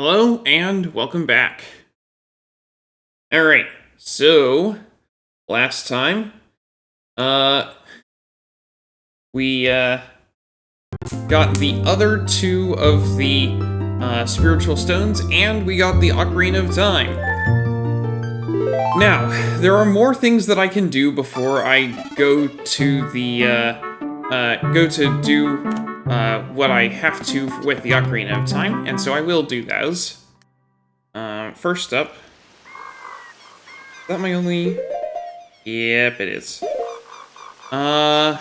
Hello and welcome back. Alright, so last time we got the other two of the spiritual stones and we got the Ocarina of Time. Now, there are more things that I can do before I go to the do what I have to with the Ocarina of Time, and so I will do those. First up... Is that my only... Yep, it is. You know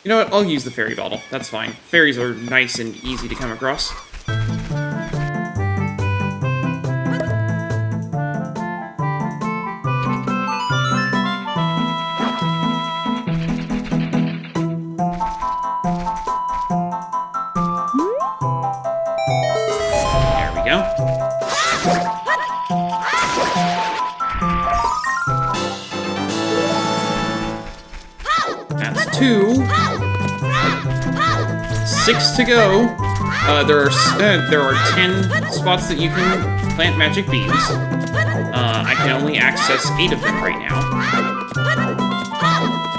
what? I'll use the fairy bottle. That's fine. Fairies are nice and easy to come across. That's 2. 6 to go. There are 10 spots that you can plant magic beans. I can only access 8 of them right now.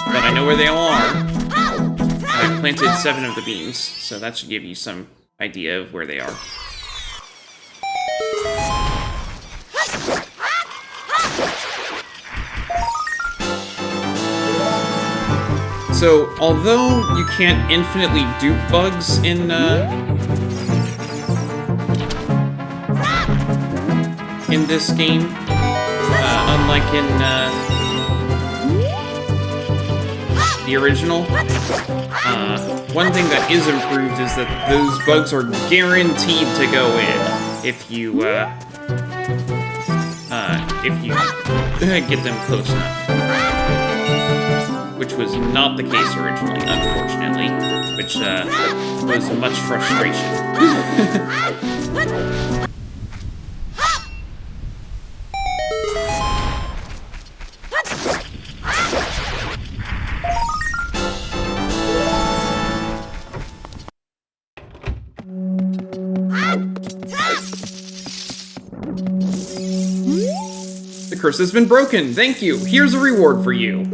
But I know where they all are. I've planted 7 of the beans, so that should give you some idea of where they are. So, although you can't infinitely dupe bugs in this game, unlike in the original, one thing that is improved is that those bugs are guaranteed to go in if you get them close enough. Which was not the case originally, unfortunately, which was much frustration. The curse has been broken. Thank you. Here's a reward for you.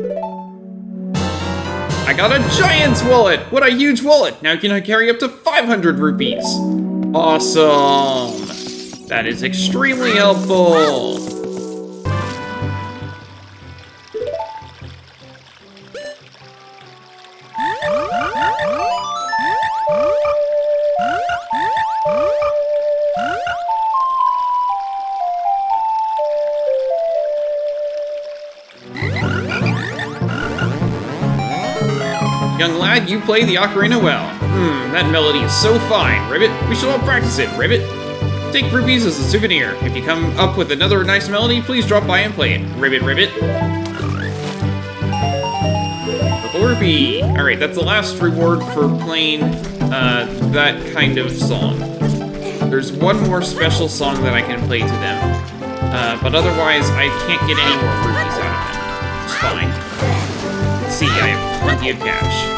I got a giant's wallet! What a huge wallet! Now can I carry up to 500 rupees? Awesome! That is extremely helpful! Young lad, you play the ocarina well. That melody is so fine. Ribbit, we should all practice it, Ribbit. Take rupees as a souvenir. If you come up with another nice melody, please drop by and play it. Ribbit, Ribbit. Purple rupee. Alright, that's the last reward for playing that kind of song. There's one more special song that I can play to them. But otherwise, I can't get any more rupees out of them. It's fine. See, I have plenty of cash.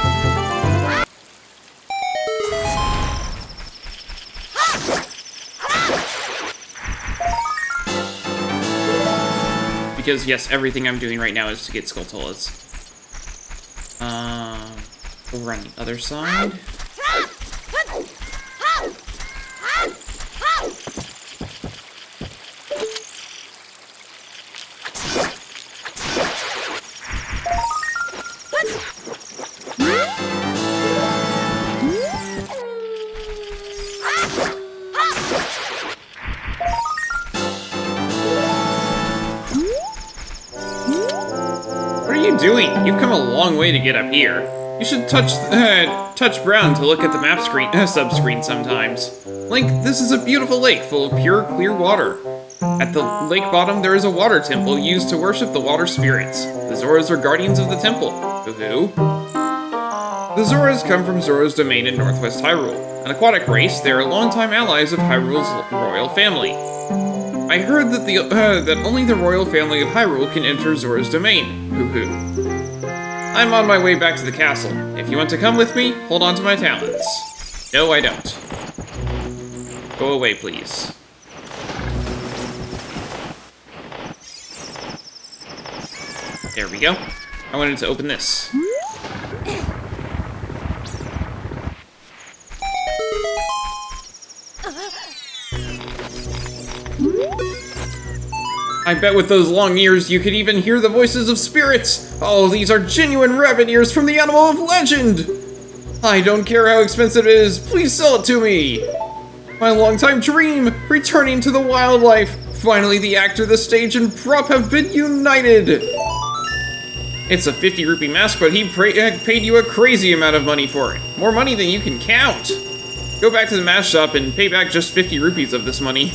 Because, yes, everything I'm doing right now is to get Skulltulas. Over on the other side. What are you doing? You've come a long way to get up here. You should touch Brown to look at the map screen sub-screen sometimes. Link, this is a beautiful lake full of pure, clear water. At the lake bottom, there is a water temple used to worship the water spirits. The Zoras are guardians of the temple. Who? The Zoras come from Zora's domain in northwest Hyrule. An aquatic race, they are longtime allies of Hyrule's royal family. I heard that that only the royal family of Hyrule can enter Zora's domain. Hoo-hoo. I'm on my way back to the castle. If you want to come with me, hold on to my talons. No, I don't. Go away, please. There we go. I wanted to open this. I bet with those long ears, you could even hear the voices of spirits. Oh, these are genuine rabbit ears from the animal of legend. I don't care how expensive it is, please sell it to me. My longtime dream, returning to the wildlife. Finally, the actor, the stage, and prop have been united. It's a 50 rupee mask, but he paid you a crazy amount of money for it. More money than you can count. Go back to the mask shop and pay back just 50 rupees of this money.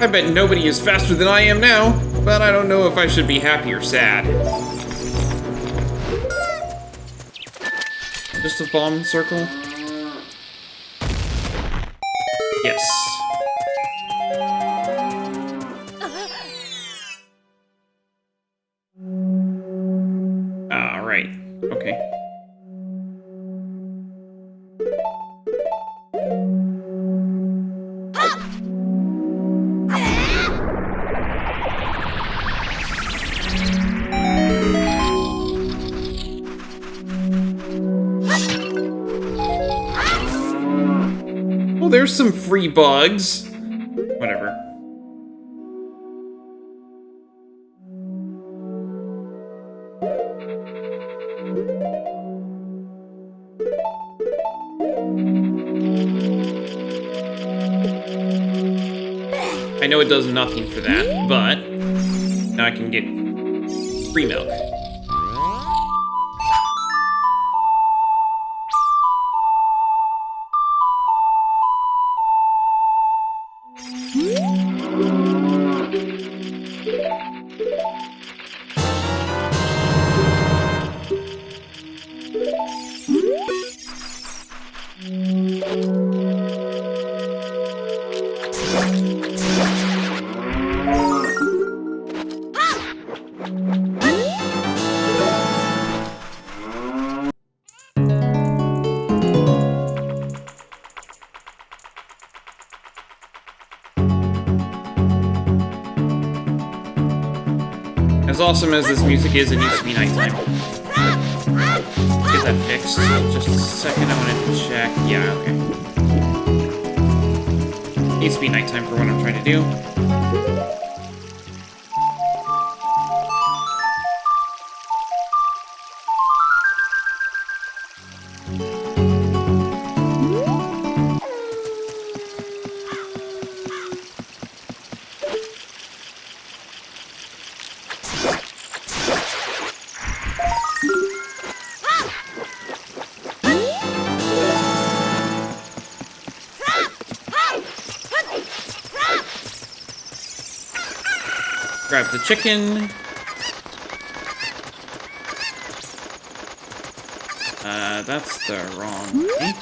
I bet nobody is faster than I am now, but I don't know if I should be happy or sad. Just a bomb circle? Yes. Ah, right. Okay. There's some free bugs. Whatever. I know it does nothing for that, but now I can get free milk. As awesome as this music is, it needs to be nighttime. Let's get that fixed. Just a second, I want to check. Yeah, okay. Needs to be nighttime for what I'm trying to do. Grab the chicken. That's the wrong way.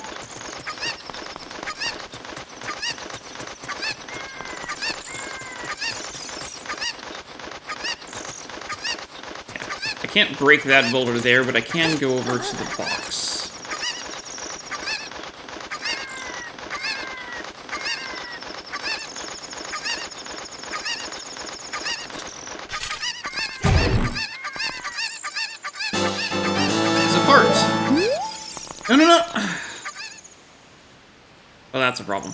I can't break that boulder there, but I can go over to the box. No. Well, that's a problem.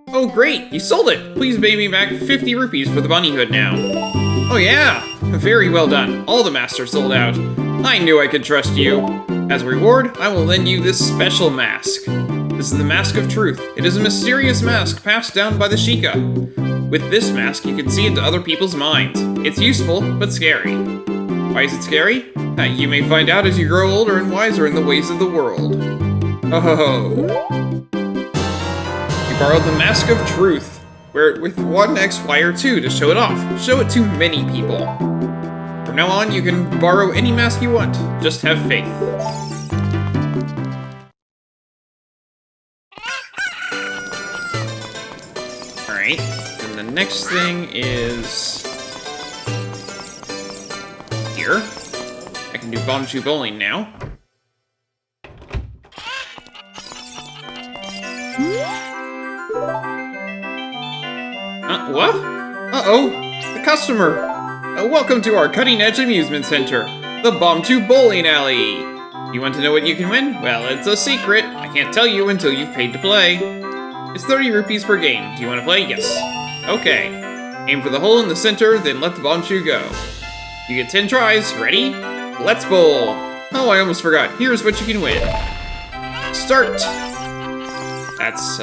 Oh, great! You sold it! Please pay me back 50 rupees for the bunny hood now. Oh, yeah! Very well done. All the masters sold out. I knew I could trust you. As a reward, I will lend you this special mask. This is the Mask of Truth. It is a mysterious mask passed down by the Sheikah. With this mask, you can see into other people's minds. It's useful, but scary. Why is it scary? You may find out as you grow older and wiser in the ways of the world. Oh. You borrowed the Mask of Truth. Wear it with 1 X, Y, or 2 to show it off. Show it to many people. From now on, you can borrow any mask you want. Just have faith. Alright, and the next thing is... here. I can do Bonchu bowling now. What? Uh-oh, a customer. Welcome to our cutting-edge amusement center, the Bomb 2 Bowling Alley. You want to know what you can win? Well, it's a secret. I can't tell you until you've paid to play. It's 30 rupees per game. Do you want to play? Yes. Okay. Aim for the hole in the center, then let the bomb shoe go. You get 10 tries. Ready? Let's bowl. Oh, I almost forgot. Here's what you can win. Start. That's,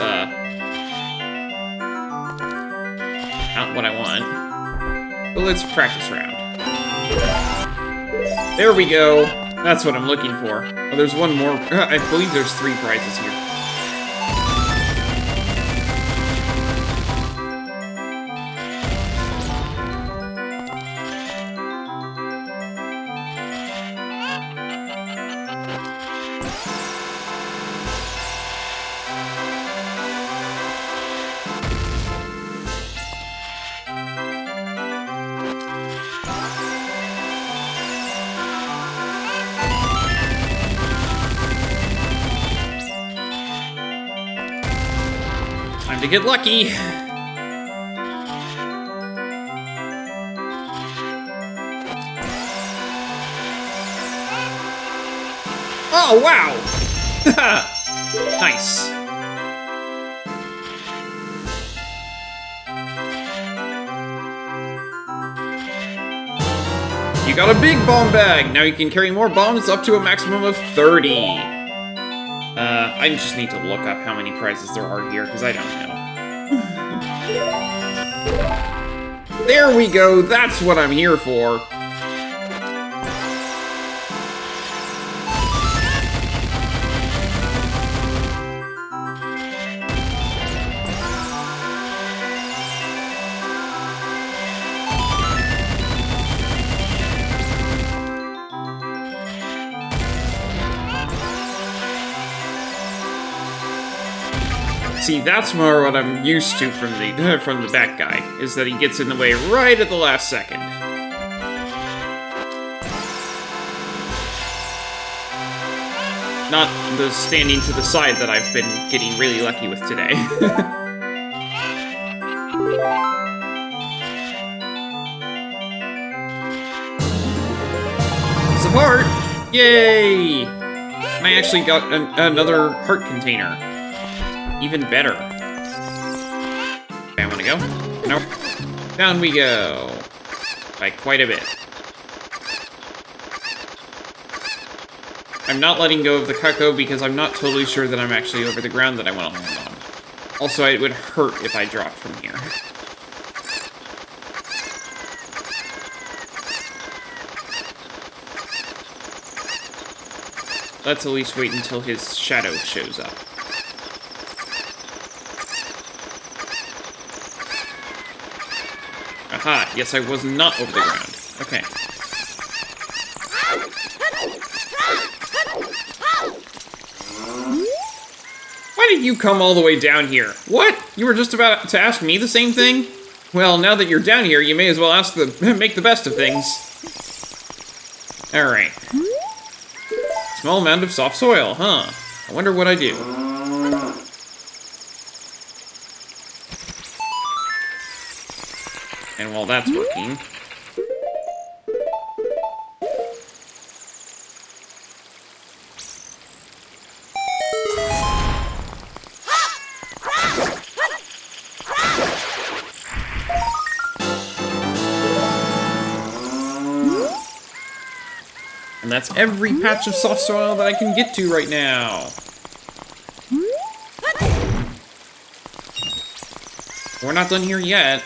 not what I want. But let's practice round. There we go. That's what I'm looking for. Oh, there's one more. I believe there's 3 prizes here. Time to get lucky. Oh, wow! Nice. You got a big bomb bag! Now you can carry more bombs up to a maximum of 30. I just need to look up how many prizes there are here, because I don't know. There we go! That's what I'm here for! See, that's more what I'm used to from the back guy, is that he gets in the way right at the last second. Not the standing to the side that I've been getting really lucky with today. It's a heart! Yay! And I actually got another heart container. Even better. Okay, I wanna go? Nope. Down we go. By quite a bit. I'm not letting go of the Cucko because I'm not totally sure that I'm actually over the ground that I want to land on. Also, it would hurt if I dropped from here. Let's at least wait until his shadow shows up. Aha, yes, I was not over the ground. Okay. Why did you come all the way down here? What? You were just about to ask me the same thing? Well, now that you're down here, you may as well make the best of things. Alright. Small amount of soft soil, huh? I wonder what I do. And while that's working... And that's every patch of soft soil that I can get to right now. We're not done here yet.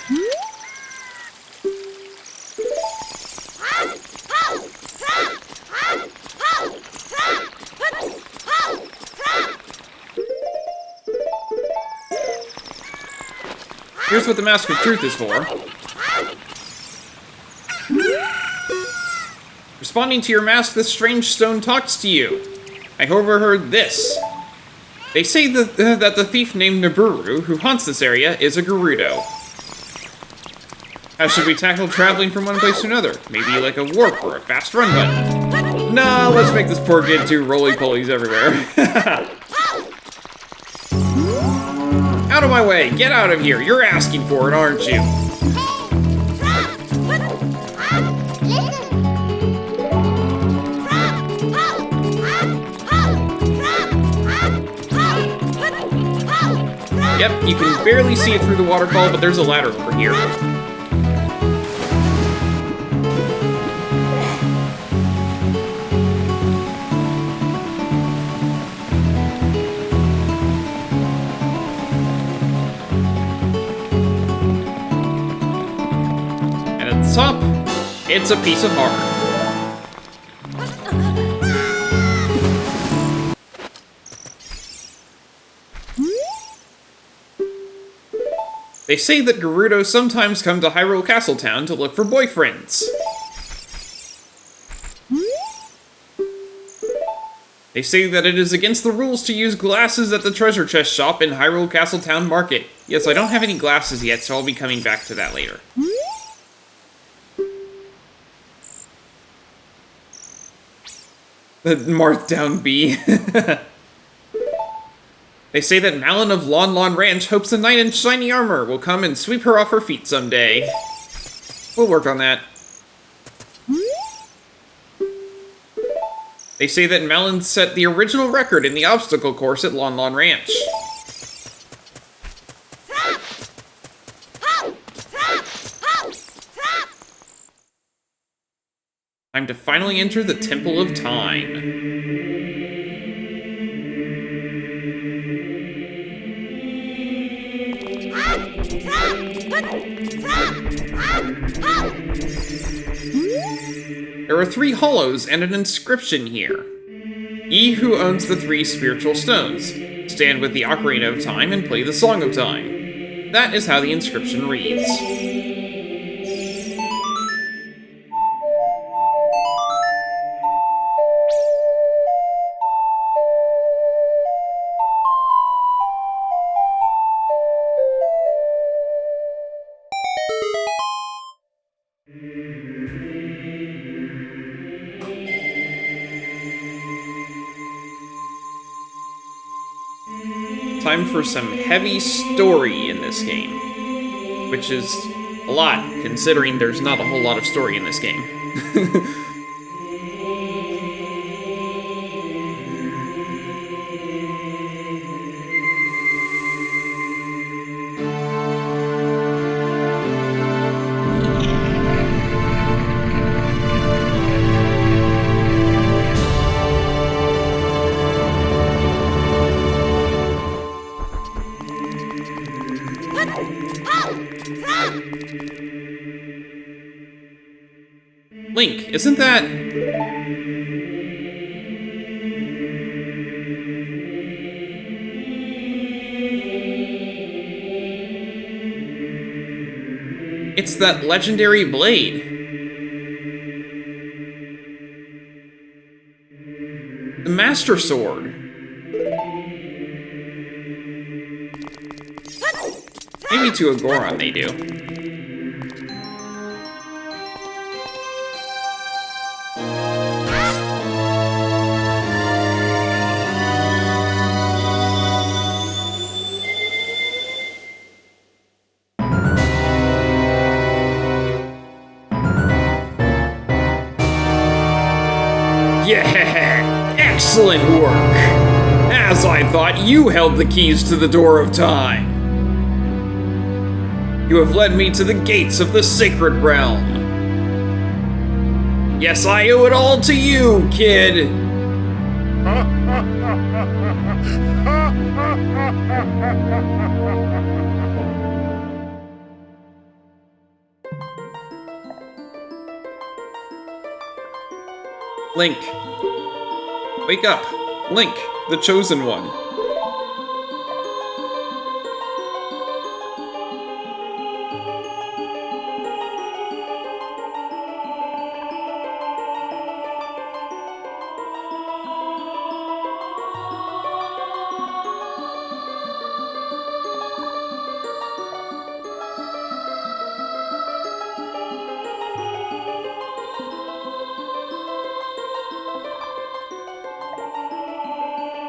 Here's what the Mask of Truth is for. Responding to your mask, this strange stone talks to you. I overheard this. They say that the thief named Naburu, who haunts this area, is a Gerudo. How should we tackle traveling from one place to another? Maybe like a warp or a fast run button. Nah, let's make this poor kid do roly-polies everywhere. Out of my way! Get out of here! You're asking for it, aren't you? Yep, you can barely see it through the waterfall, but there's a ladder over here. And at the top, it's a piece of art. They say that Gerudos sometimes come to Hyrule Castletown to look for boyfriends. They say that it is against the rules to use glasses at the treasure chest shop in Hyrule Castletown Market. Yes, I don't have any glasses yet, so I'll be coming back to that later. The Markdown B. They say that Malin of Lon Lon Ranch hopes the knight in shiny armor will come and sweep her off her feet someday. We'll work on that. They say that Malin set the original record in the obstacle course at Lon Lon Ranch. Time to finally enter the Temple of Time. There are 3 hollows and an inscription here. Ye who owns the 3 spiritual stones, stand with the Ocarina of Time and play the Song of Time. That is how the inscription reads. Time for some heavy story in this game. Which is a lot, considering there's not a whole lot of story in this game. Link, isn't that... It's that legendary blade. The Master Sword. Maybe to a Goron they do. Yeah! Excellent work! As I thought, you held the keys to the door of time. You have led me to the gates of the sacred realm. Yes, I owe it all to you, kid! Link. Wake up. Link, the chosen one.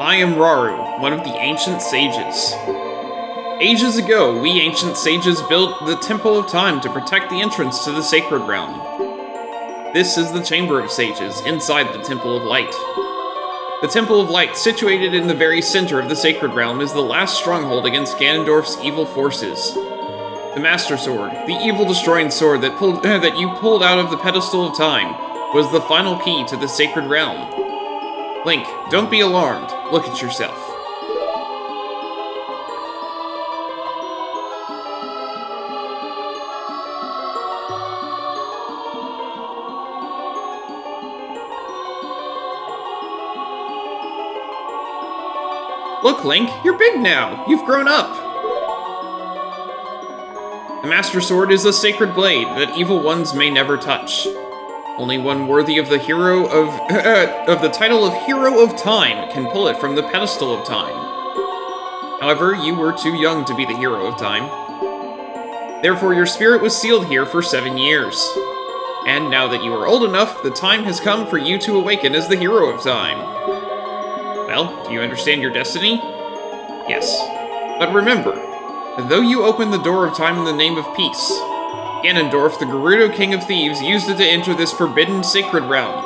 I am Raru, one of the ancient sages. Ages ago, we ancient sages built the Temple of Time to protect the entrance to the Sacred Realm. This is the Chamber of Sages, inside the Temple of Light. The Temple of Light, situated in the very center of the Sacred Realm, is the last stronghold against Ganondorf's evil forces. The Master Sword, the evil-destroying sword that you pulled out of the Pedestal of Time, was the final key to the Sacred Realm. Link, don't be alarmed. Look at yourself. Look, Link, you're big now. You've grown up. The Master Sword is a sacred blade that evil ones may never touch. Only one worthy of the the title of Hero of Time can pull it from the Pedestal of Time. However, you were too young to be the Hero of Time. Therefore, your spirit was sealed here for 7 years. And now that you are old enough, the time has come for you to awaken as the Hero of Time. Well, do you understand your destiny? Yes. But remember, though you opened the door of time in the name of peace, Ganondorf, the Gerudo King of Thieves, used it to enter this forbidden sacred realm.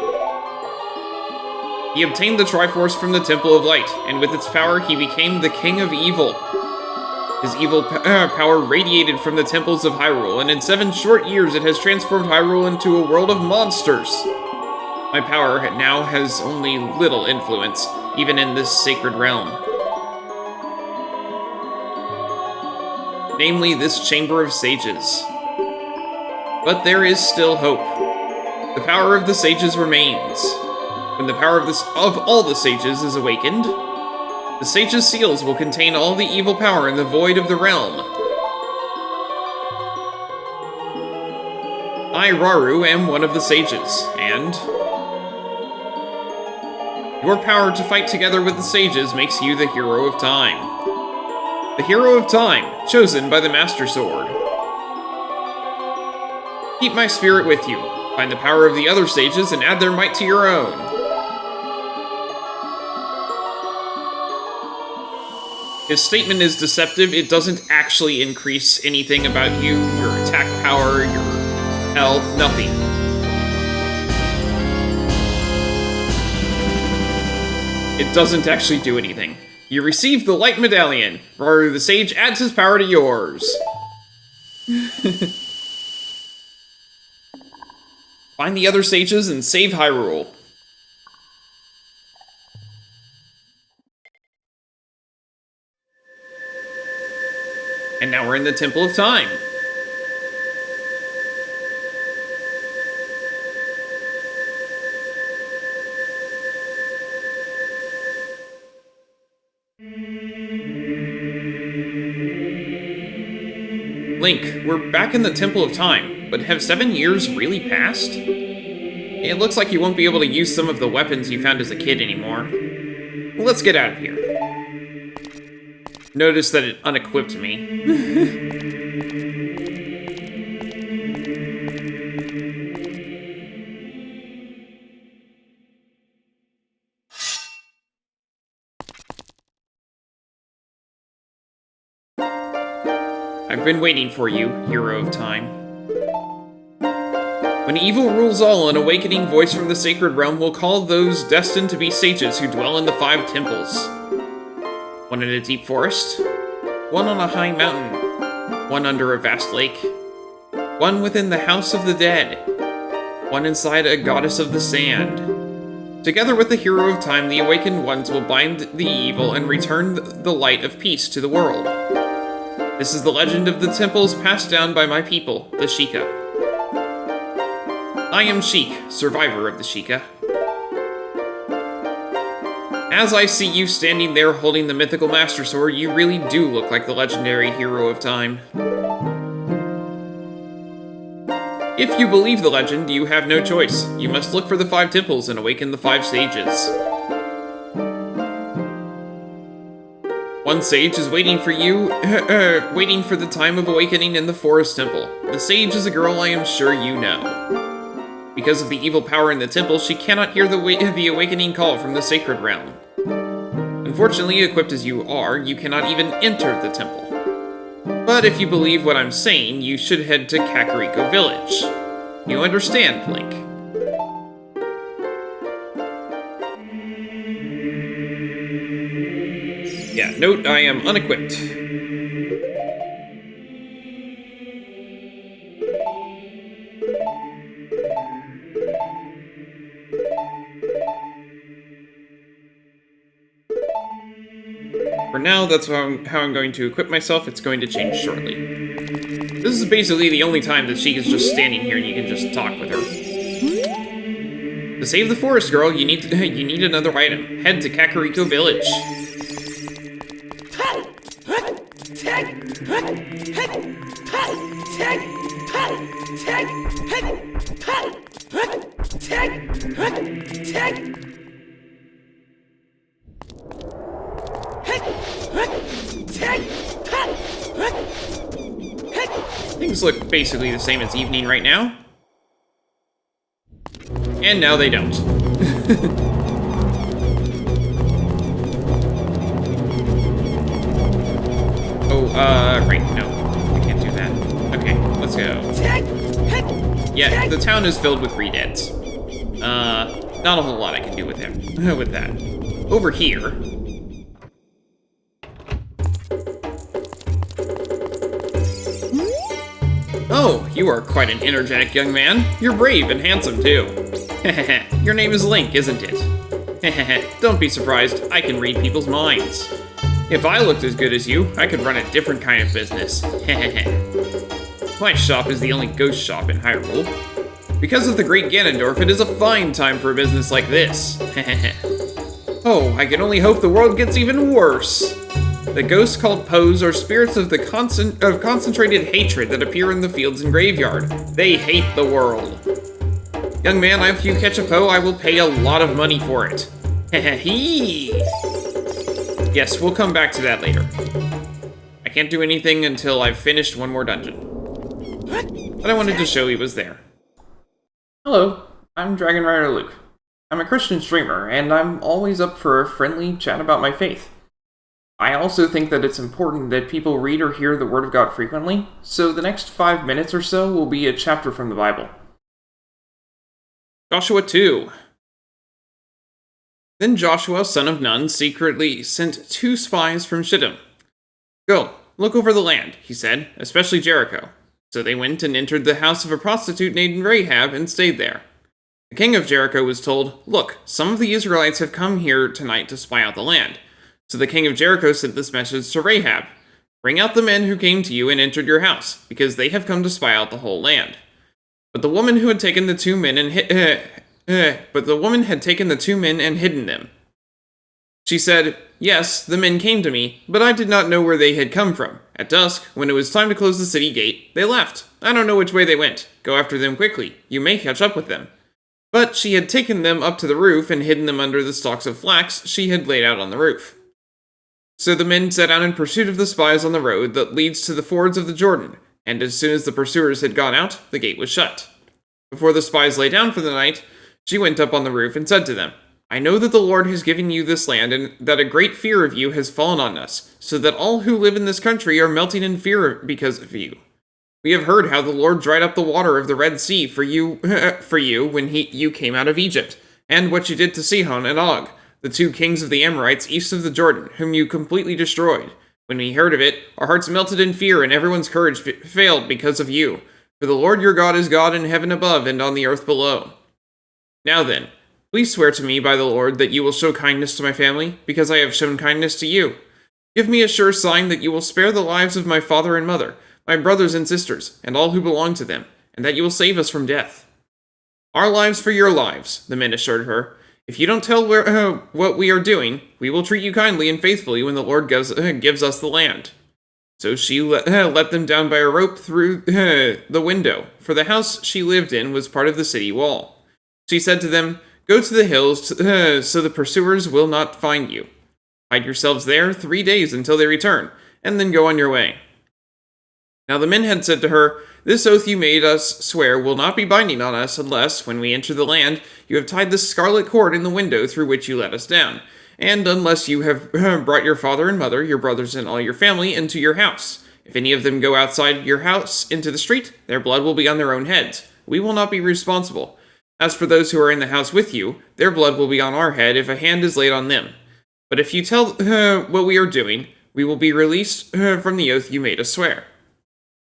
He obtained the Triforce from the Temple of Light, and with its power, he became the King of Evil. His evil power radiated from the temples of Hyrule, and in 7 short years it has transformed Hyrule into a world of monsters. My power now has only little influence, even in this sacred realm. Namely, this Chamber of Sages. But there is still hope. The power of the sages remains. When the power of all the sages is awakened, the sages' seals will contain all the evil power in the void of the realm. I, Rauru, am one of the sages, and your power to fight together with the sages makes you the Hero of Time. The Hero of Time, chosen by the Master Sword. Keep my spirit with you. Find the power of the other sages and add their might to your own. His statement is deceptive. It doesn't actually increase anything about you, your attack power, your health, nothing. It doesn't actually do anything. You receive the Light Medallion. Rauru the Sage adds his power to yours. Find the other sages and save Hyrule. And now we're in the Temple of Time. Link, we're back in the Temple of Time, but have 7 years really passed? It looks like you won't be able to use some of the weapons you found as a kid anymore. Let's get out of here. Notice that it unequipped me. I've been waiting for you, Hero of Time. When evil rules all, an awakening voice from the sacred realm will call those destined to be sages who dwell in the 5 temples. One in a deep forest, one on a high mountain, one under a vast lake, one within the house of the dead, one inside a goddess of the sand. Together with the Hero of Time, the awakened ones will bind the evil and return the light of peace to the world. This is the legend of the temples passed down by my people, the Sheikah. I am Sheik, survivor of the Sheikah. As I see you standing there holding the mythical Master Sword, you really do look like the legendary Hero of Time. If you believe the legend, you have no choice. You must look for the 5 temples and awaken the 5 sages. One sage is waiting for you, waiting for the time of awakening in the Forest Temple. The sage is a girl I am sure you know. Because of the evil power in the temple, she cannot hear the awakening call from the sacred realm. Unfortunately, equipped as you are, you cannot even enter the temple. But if you believe what I'm saying, you should head to Kakariko Village. You understand, Link? Yeah, note I am unequipped. For now, that's how I'm going to equip myself. It's going to change shortly. This is basically the only time that Sheik is just standing here and you can just talk with her. To save the forest girl, you need another item. Head to Kakariko Village. Things look basically the same as evening right now. And now they don't. Right, no. I can't do that. Okay, let's go. Yeah, the town is filled with re-deads. Not a whole lot I can do with him. With that. Over here. Oh, you are quite an energetic young man. You're brave and handsome, too. Your name is Link, isn't it? Don't be surprised, I can read people's minds. If I looked as good as you, I could run a different kind of business. My shop is the only ghost shop in Hyrule. Because of the great Ganondorf, it is a fine time for a business like this. Oh, I can only hope the world gets even worse. The ghosts called Poes are spirits of concentrated hatred that appear in the fields and graveyard. They hate the world. Young man, if you catch a Poe, I will pay a lot of money for it. Hee. Yes, we'll come back to that later. I can't do anything until I've finished one more dungeon. But I wanted to show he was there. Hello, I'm Dragon Rider Luke. I'm a Christian streamer, and I'm always up for a friendly chat about my faith. I also think that it's important that people read or hear the Word of God frequently, so the next 5 minutes or so will be a chapter from the Bible. Joshua 2. Then Joshua, son of Nun, secretly sent 2 spies from Shittim. Go, look over the land, he said, especially Jericho. So they went and entered the house of a prostitute named Rahab and stayed there. The king of Jericho was told, Look, some of the Israelites have come here tonight to spy out the land. So the king of Jericho sent this message to Rahab. Bring out the men who came to you and entered your house, because they have come to spy out the whole land. But the woman who had taken the 2 men and hidden them. She said, Yes, the men came to me, but I did not know where they had come from. At dusk, when it was time to close the city gate, they left. I don't know which way they went. Go after them quickly. You may catch up with them. But she had taken them up to the roof and hidden them under the stalks of flax she had laid out on the roof. So the men set out in pursuit of the spies on the road that leads to the fords of the Jordan, and as soon as the pursuers had gone out, the gate was shut. Before the spies lay down for the night, she went up on the roof and said to them, I know that the Lord has given you this land, and that a great fear of you has fallen on us, so that all who live in this country are melting in fear because of you. We have heard how the Lord dried up the water of the Red Sea for you when you came out of Egypt, and what you did to Sihon and Og, the 2 kings of the Amorites east of the Jordan, whom you completely destroyed. When we heard of it, our hearts melted in fear, and everyone's courage failed because of you. For the Lord your God is God in heaven above and on the earth below. Now then, please swear to me by the Lord that you will show kindness to my family, because I have shown kindness to you. Give me a sure sign that you will spare the lives of my father and mother, my brothers and sisters, and all who belong to them, and that you will save us from death. Our lives for your lives, the men assured her. If you don't tell what we are doing, we will treat you kindly and faithfully when the Lord gives us the land. So she let them down by a rope through the window, for the house she lived in was part of the city wall. She said to them, Go to the hills so the pursuers will not find you. Hide yourselves there 3 days until they return, and then go on your way. Now the men had said to her, This oath you made us swear will not be binding on us unless, when we enter the land, you have tied this scarlet cord in the window through which you let us down, and unless you have brought your father and mother, your brothers and all your family into your house. If any of them go outside your house into the street, their blood will be on their own heads. We will not be responsible. As for those who are in the house with you, their blood will be on our head if a hand is laid on them. But if you tell what we are doing, we will be released from the oath you made us swear."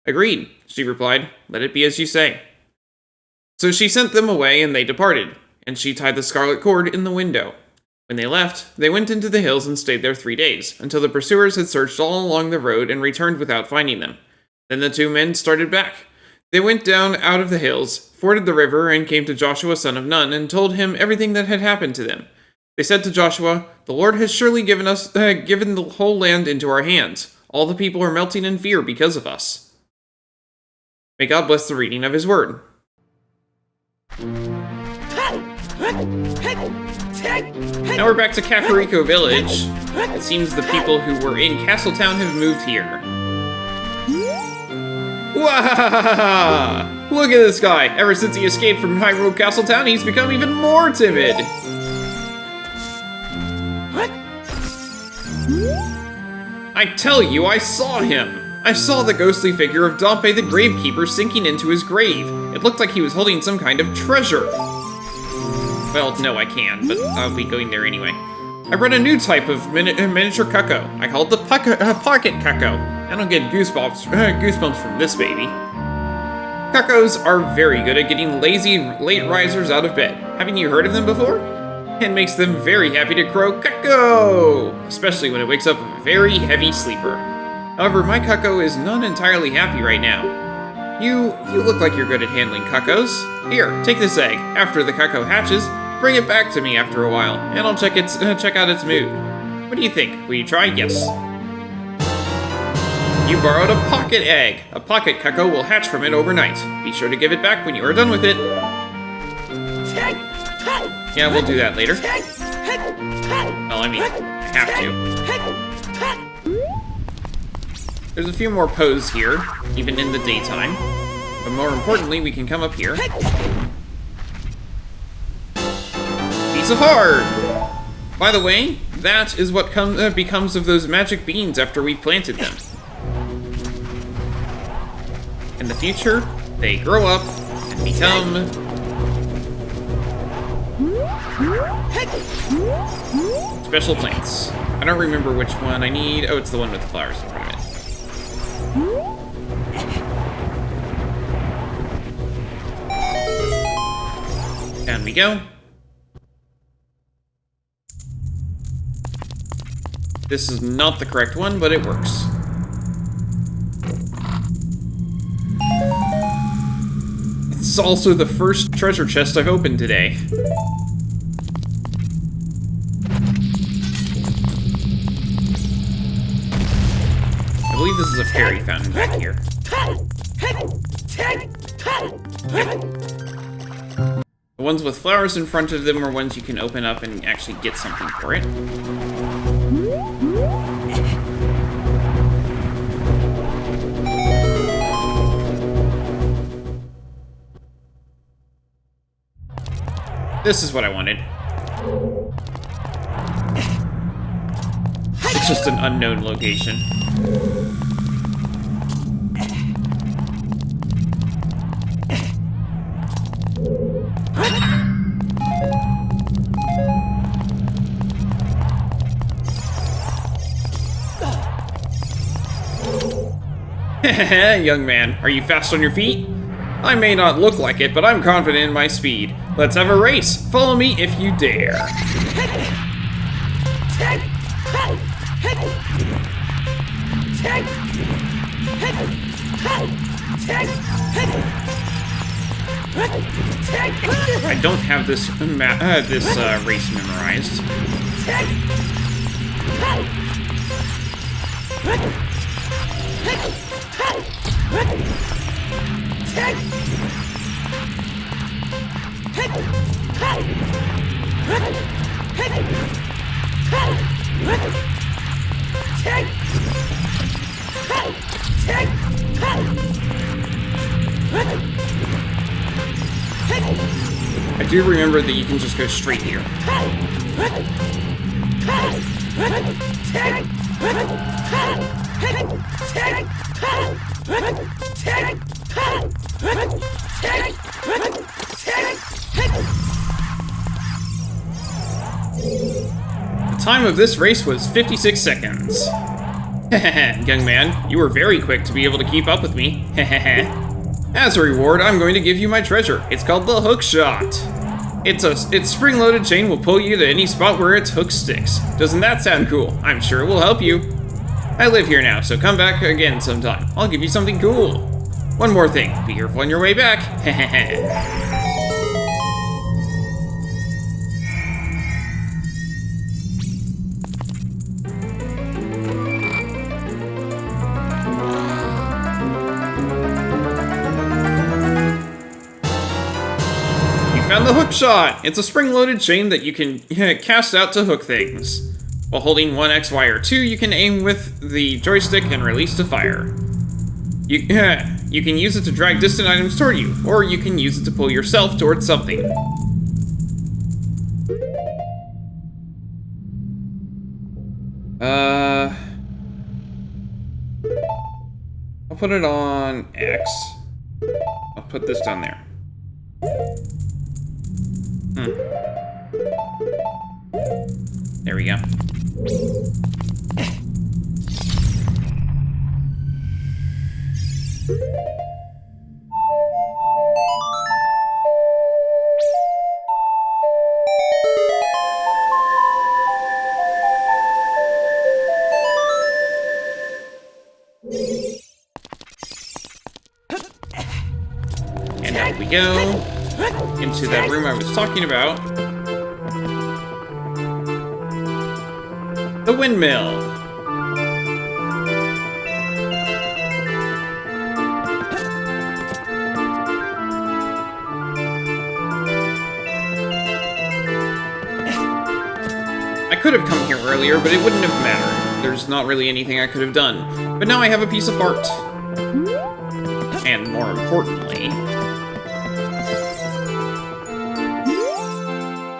"Agreed," she replied. "Let it be as you say." So she sent them away, and they departed, and she tied the scarlet cord in the window. When they left, they went into the hills and stayed there 3 days, until the pursuers had searched all along the road and returned without finding them. Then the two men started back. They went down out of the hills, forded the river, and came to Joshua son of Nun, and told him everything that had happened to them. They said to Joshua, "The Lord has surely given the whole land into our hands. All the people are melting in fear because of us." May God bless the reading of his word. Now we're back to Kakariko Village. It seems the people who were in Castletown have moved here. Wow! Look at this guy! Ever since he escaped from Hyrule Castletown, he's become even more timid! I tell you, I saw him! I saw the ghostly figure of Dompe the Gravekeeper sinking into his grave. It looked like he was holding some kind of treasure. Well, no, I can, but I'll be going there anyway. I brought a new type of miniature cucko. I call it the pocket cucko. I don't get goosebumps from this baby. Cuckos are very good at getting lazy late risers out of bed. Haven't you heard of them before? It makes them very happy to crow cucko, especially when it wakes up a very heavy sleeper. However, my cucko is not entirely happy right now. You look like you're good at handling cuckos. Here, take this egg. After the cucko hatches, bring it back to me after a while, and I'll check out its mood. What do you think? Will you try? Yes. You borrowed a pocket egg. A pocket cucko will hatch from it overnight. Be sure to give it back when you are done with it. Yeah, we'll do that later. Well, I mean, I have to. There's a few more poses here, even in the daytime. But more importantly, we can come up here. Piece of heart! By the way, that is what becomes of those magic beans after we've planted them. In the future, they grow up and become... special plants. I don't remember which one I need. Oh, it's the one with the flowers in front of it. Down we go. This is not the correct one, but it works. It's also the first treasure chest I've opened today. I believe this is a fairy fountain back here. The ones with flowers in front of them are ones you can open up and actually get something for it. This is what I wanted. It's just an unknown location. Young man, are you fast on your feet? I may not look like it, but I'm confident in my speed. Let's have a race. Follow me if you dare. I don't have this race memorized. I do remember that you can just go straight here. time of this race was 56 seconds. Young man, you were very quick to be able to keep up with me. As a reward, I'm going to give you my treasure. It's called the hook shot. Its spring-loaded chain will pull you to any spot where its hook sticks. Doesn't that sound cool? I'm sure it will help you. I live here now, so come back again sometime. I'll give you something cool. One more thing, be careful on your way back. Found the hook shot! It's a spring-loaded chain that you can cast out to hook things. While holding 1 X, Y, or 2, you can aim with the joystick and release to fire. You can use it to drag distant items toward you, or you can use it to pull yourself towards something. I'll put it on X. I'll put this down there. There we go. And out we go. Into that room I was talking about. The windmill. I could have come here earlier, but it wouldn't have mattered. There's not really anything I could have done. But now I have a piece of heart. And more importantly...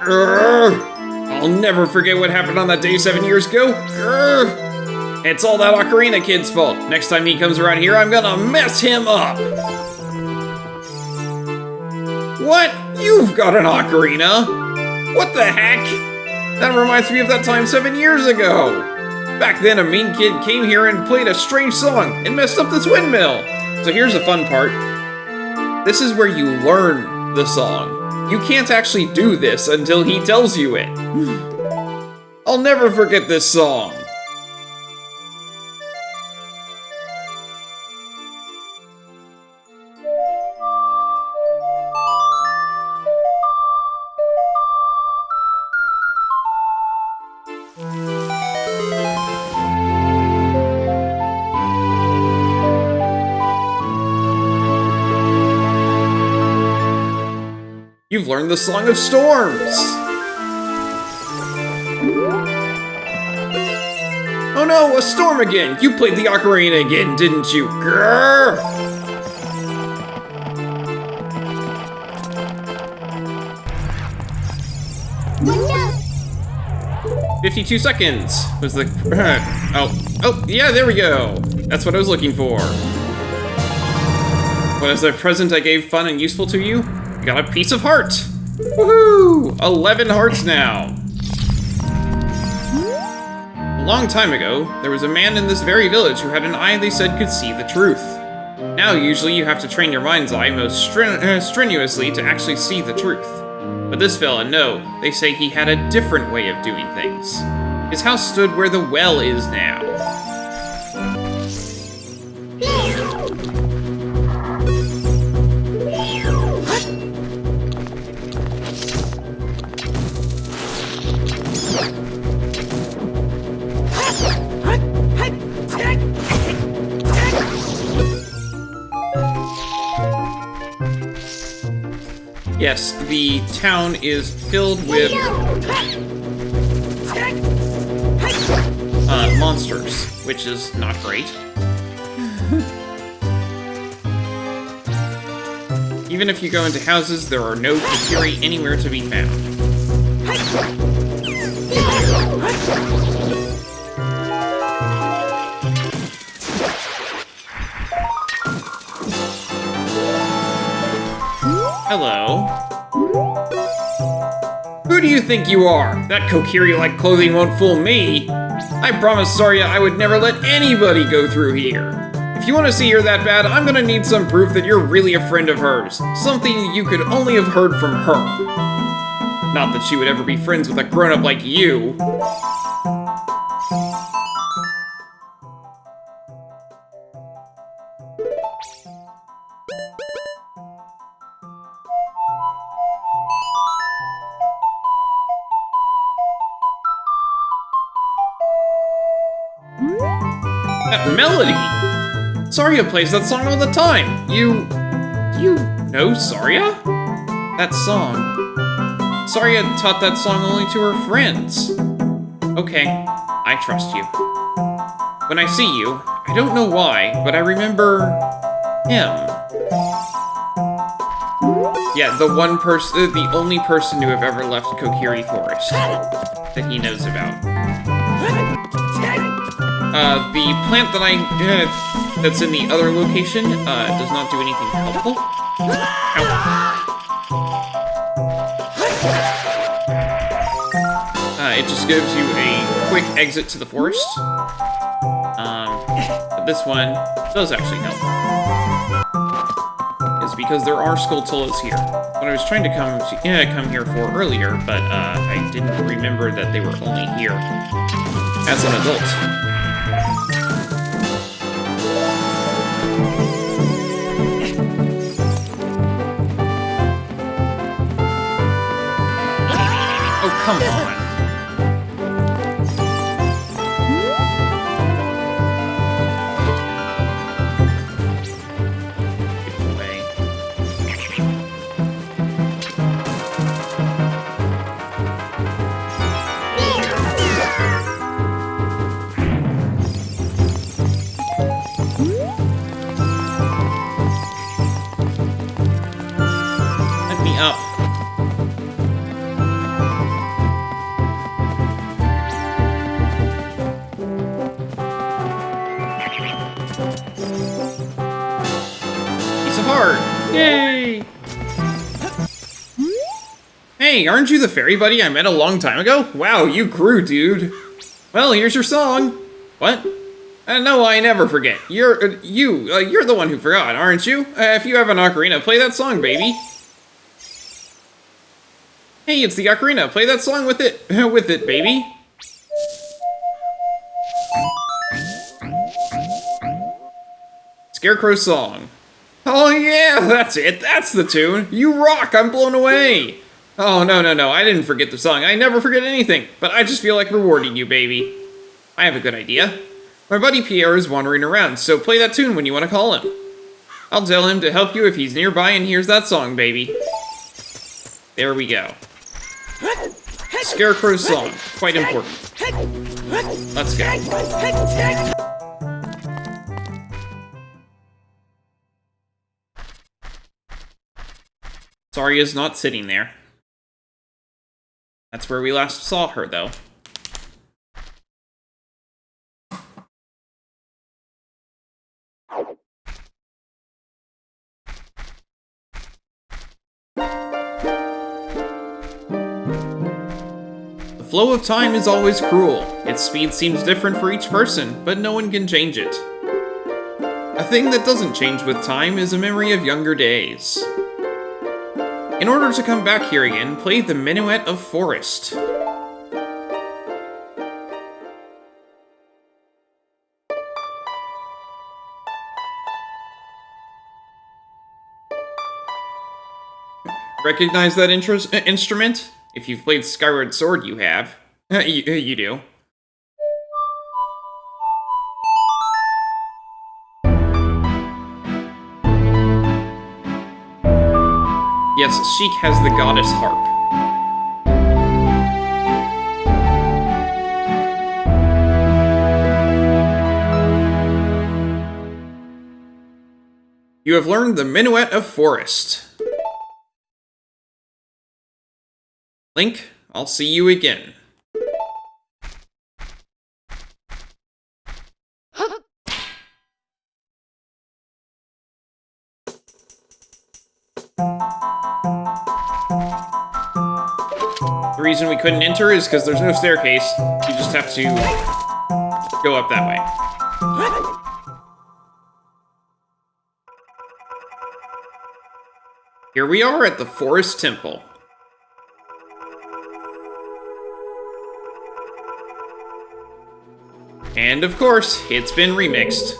I'll never forget what happened on that day 7 years ago. It's all that Ocarina kid's fault. Next time he comes around here, I'm gonna mess him up. What? You've got an ocarina? What the heck? That reminds me of that time 7 years ago. Back then, a mean kid came here and played a strange song and messed up this windmill. So here's the fun part. This is where you learn the song. You can't actually do this until he tells you it. I'll never forget this song. You've learned the Song of Storms! Oh no, a storm again! You played the ocarina again, didn't you? Grrr! No. 52 seconds was the... Oh, yeah, there we go! That's what I was looking for. What is the present I gave fun and useful to you? Got a piece of heart! Woohoo! 11 hearts now! A long time ago, there was a man in this very village who had an eye they said could see the truth. Now, usually you have to train your mind's eye most strenuously to actually see the truth. But this fella, no, they say he had a different way of doing things. His house stood where the well is now. Yes, the town is filled with monsters, which is not great. Even if you go into houses, there are no Kakiri anywhere to be found. Hello. Who do you think you are? That Kokiri-like clothing won't fool me. I promised Saria I would never let anybody go through here. If you want to see her that bad, I'm gonna need some proof that you're really a friend of hers. Something you could only have heard from her. Not that she would ever be friends with a grown-up like you. That melody! Saria plays that song all the time! You know Saria? That song. Saria taught that song only to her friends. Okay, I trust you. When I see you, I don't know why, but I remember him. Yeah, the only person to have ever left Kokiri Forest that he knows about. The plant that that's in the other location, does not do anything helpful. Ow. It just gives you a quick exit to the forest. But this one does actually help. It's because there are Skulltulas here. What I was trying to come here for earlier, but I didn't remember that they were only here as an adult. Oh, come on. Up. Piece of heart! Yay! Hey, aren't you the fairy buddy I met a long time ago? Wow, you grew, dude. Well, here's your song. What? No, I never forget. You're the one who forgot, aren't you? If you have an ocarina, play that song, baby. Hey, it's the ocarina. Play that song with it, baby. Scarecrow song. Oh yeah, that's it. That's the tune. You rock. I'm blown away. Oh, no. I didn't forget the song. I never forget anything. But I just feel like rewarding you, baby. I have a good idea. My buddy Pierre is wandering around, so play that tune when you want to call him. I'll tell him to help you if he's nearby and hears that song, baby. There we go. Scarecrow's song. Quite important. Let's go. Saria's not sitting there. That's where we last saw her, though. The flow of time is always cruel. Its speed seems different for each person, but no one can change it. A thing that doesn't change with time is a memory of younger days. In order to come back here again, play the Minuet of Forest. Recognize that instrument? If you've played Skyward Sword, you have. You do. Yes, Sheik has the goddess harp. You have learned the Minuet of Forest. Link, I'll see you again. reason we couldn't enter is because there's no staircase. You just have to go up that way. Here we are at the Forest Temple. And of course, it's been remixed.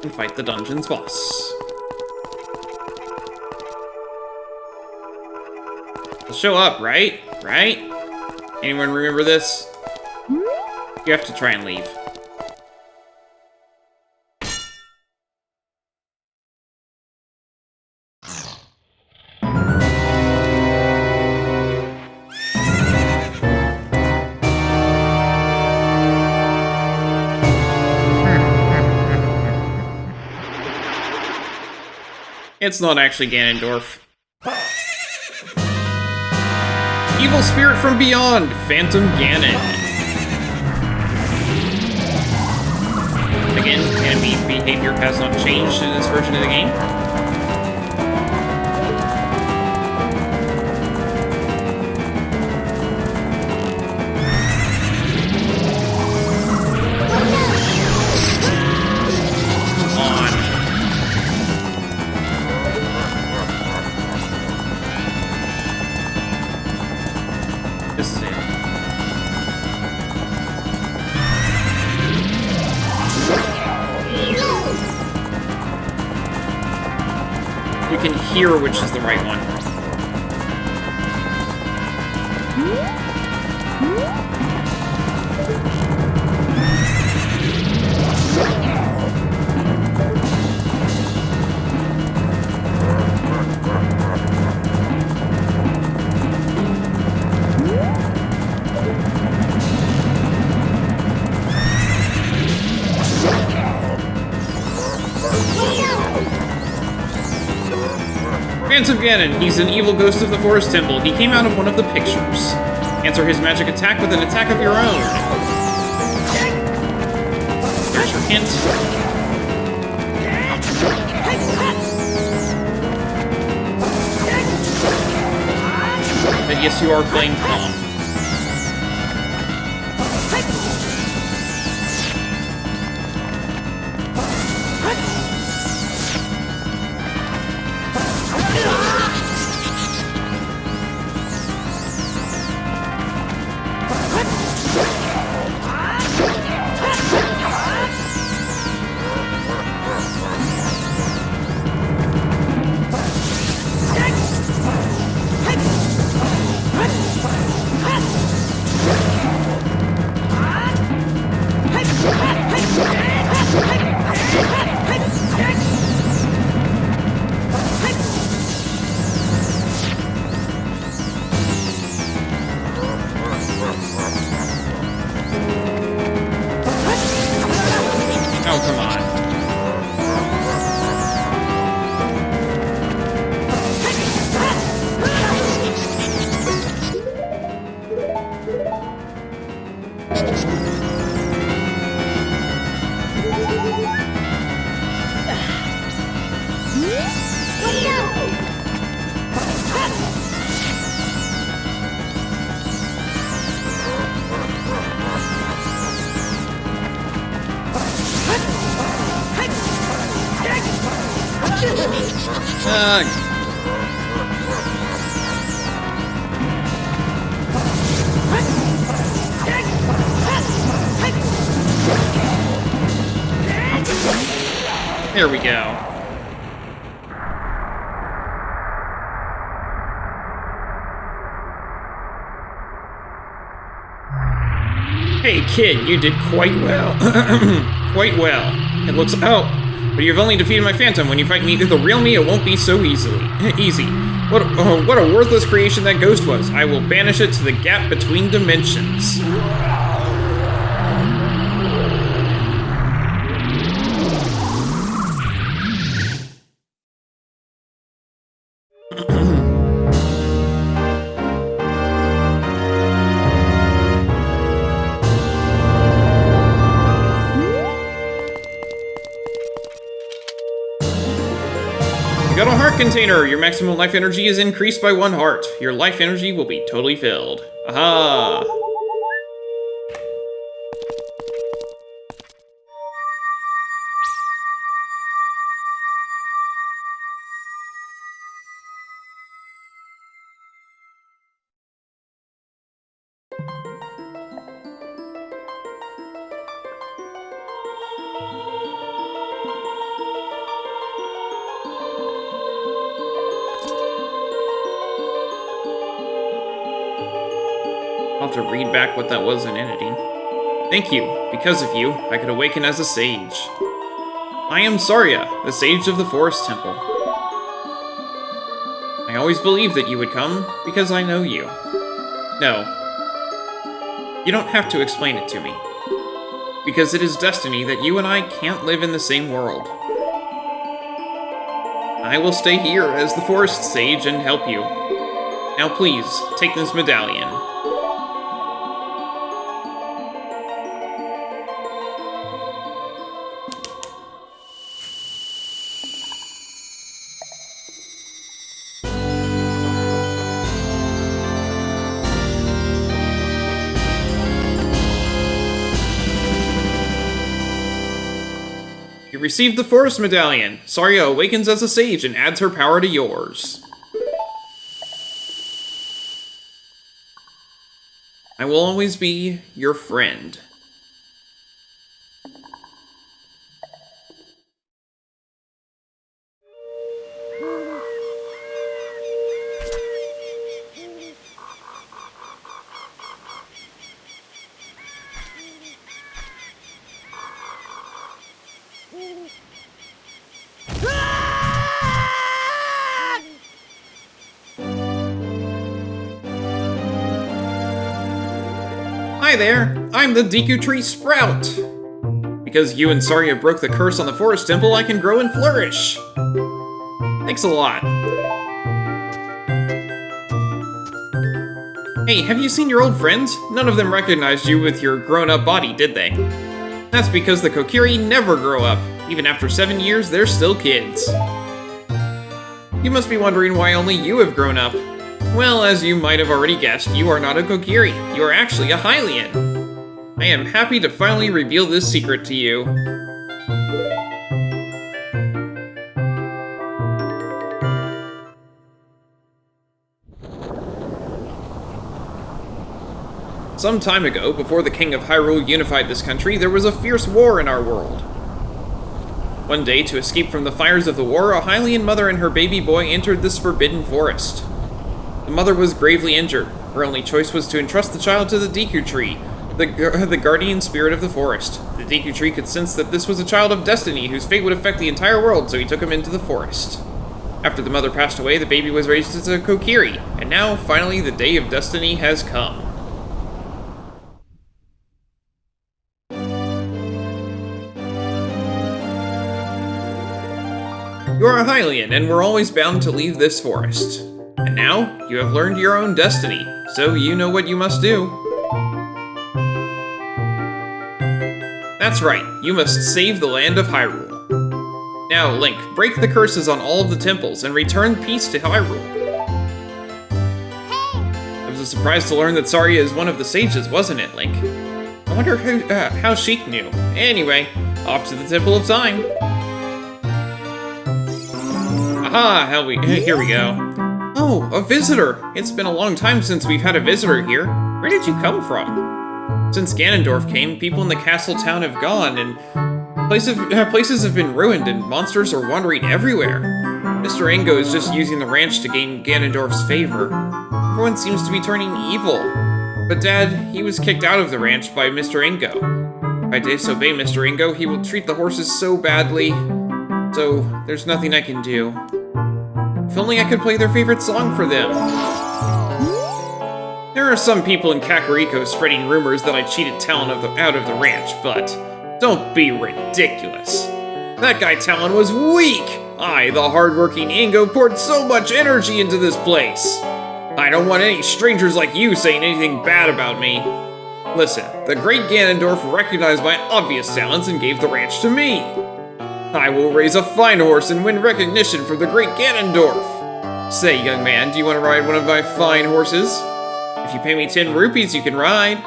And fight the dungeon's boss. It'll show up, right? Right? Anyone remember this? You have to try and leave. It's not actually Ganondorf. Evil spirit from beyond, Phantom Ganon. Again, enemy behavior has not changed in this version of the game. This is it. You can hear which is the right one. Phantom Ganon, he's an evil ghost of the Forest Temple. He came out of one of the pictures. Answer his magic attack with an attack of your own. There's your hint. But yes, you are playing Palm. There we go. Hey kid, you did quite well. Quite well. It looks... Oh, but you've only defeated my phantom. When you fight me, the real me, it won't be so easy. What a worthless creation that ghost was. I will banish it to the gap between dimensions. You got a heart container! Your maximum life energy is increased by 1 heart. Your life energy will be totally filled. Aha! I'll have to read back what that was in editing. Thank you. Because of you, I could awaken as a sage. I am Saria, the sage of the Forest Temple. I always believed that you would come, because I know you. No. You don't have to explain it to me. Because it is destiny that you and I can't live in the same world. I will stay here as the Forest Sage and help you. Now please, take this medallion. You received the Forest Medallion. Saria awakens as a sage and adds her power to yours. I will always be your friend. Hi there, I'm the Deku Tree Sprout! Because you and Saria broke the curse on the Forest Temple, I can grow and flourish! Thanks a lot. Hey, have you seen your old friends? None of them recognized you with your grown-up body, did they? That's because the Kokiri never grow up. Even after 7 years, they're still kids. You must be wondering why only you have grown up. Well, as you might have already guessed, you are not a Kokiri. You are actually a Hylian. I am happy to finally reveal this secret to you. Some time ago, before the King of Hyrule unified this country, there was a fierce war in our world. One day, to escape from the fires of the war, a Hylian mother and her baby boy entered this forbidden forest. The mother was gravely injured. Her only choice was to entrust the child to the Deku Tree, the guardian spirit of the forest. The Deku Tree could sense that this was a child of destiny whose fate would affect the entire world, so he took him into the forest. After the mother passed away, the baby was raised as a Kokiri, and now, finally, the day of destiny has come. You are a Hylian, and were always bound to leave this forest. And now, you have learned your own destiny, so you know what you must do. That's right, you must save the land of Hyrule. Now, Link, break the curses on all of the temples and return peace to Hyrule. I was surprised to learn that Saria is one of the sages, wasn't it, Link? I wonder how Sheik knew. Anyway, off to the Temple of Time. Aha, here we go. Oh, a visitor! It's been a long time since we've had a visitor here. Where did you come from? Since Ganondorf came, people in the castle town have gone, and places have been ruined, and monsters are wandering everywhere. Mr. Engo is just using the ranch to gain Ganondorf's favor. Everyone seems to be turning evil. But Dad, he was kicked out of the ranch by Mr. Engo. If I disobey Mr. Engo, he will treat the horses so badly. So, there's nothing I can do. If only I could play their favorite song for them. There are some people in Kakariko spreading rumors that I cheated Talon out of the ranch, but don't be ridiculous. That guy Talon was weak! I, the hardworking Ingo, poured so much energy into this place. I don't want any strangers like you saying anything bad about me. Listen, the great Ganondorf recognized my obvious talents and gave the ranch to me. I will raise a fine horse and win recognition from the great Ganondorf. Say, young man, do you want to ride one of my fine horses? If you pay me 10 rupees, you can ride.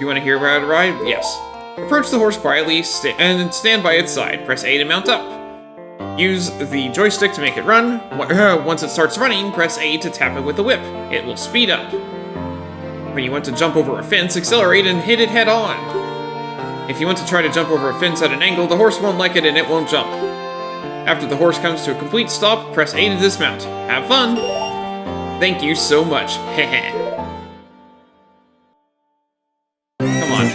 You want to hear how to ride? Yes. Approach the horse quietly and stand by its side. Press A to mount up. Use the joystick to make it run. Once it starts running, press A to tap it with the whip. It will speed up. When you want to jump over a fence, accelerate and hit it head on. If you want to try to jump over a fence at an angle, the horse won't like it and it won't jump. After the horse comes to a complete stop, press A to dismount. Have fun! Thank you so much. Heh. Come on.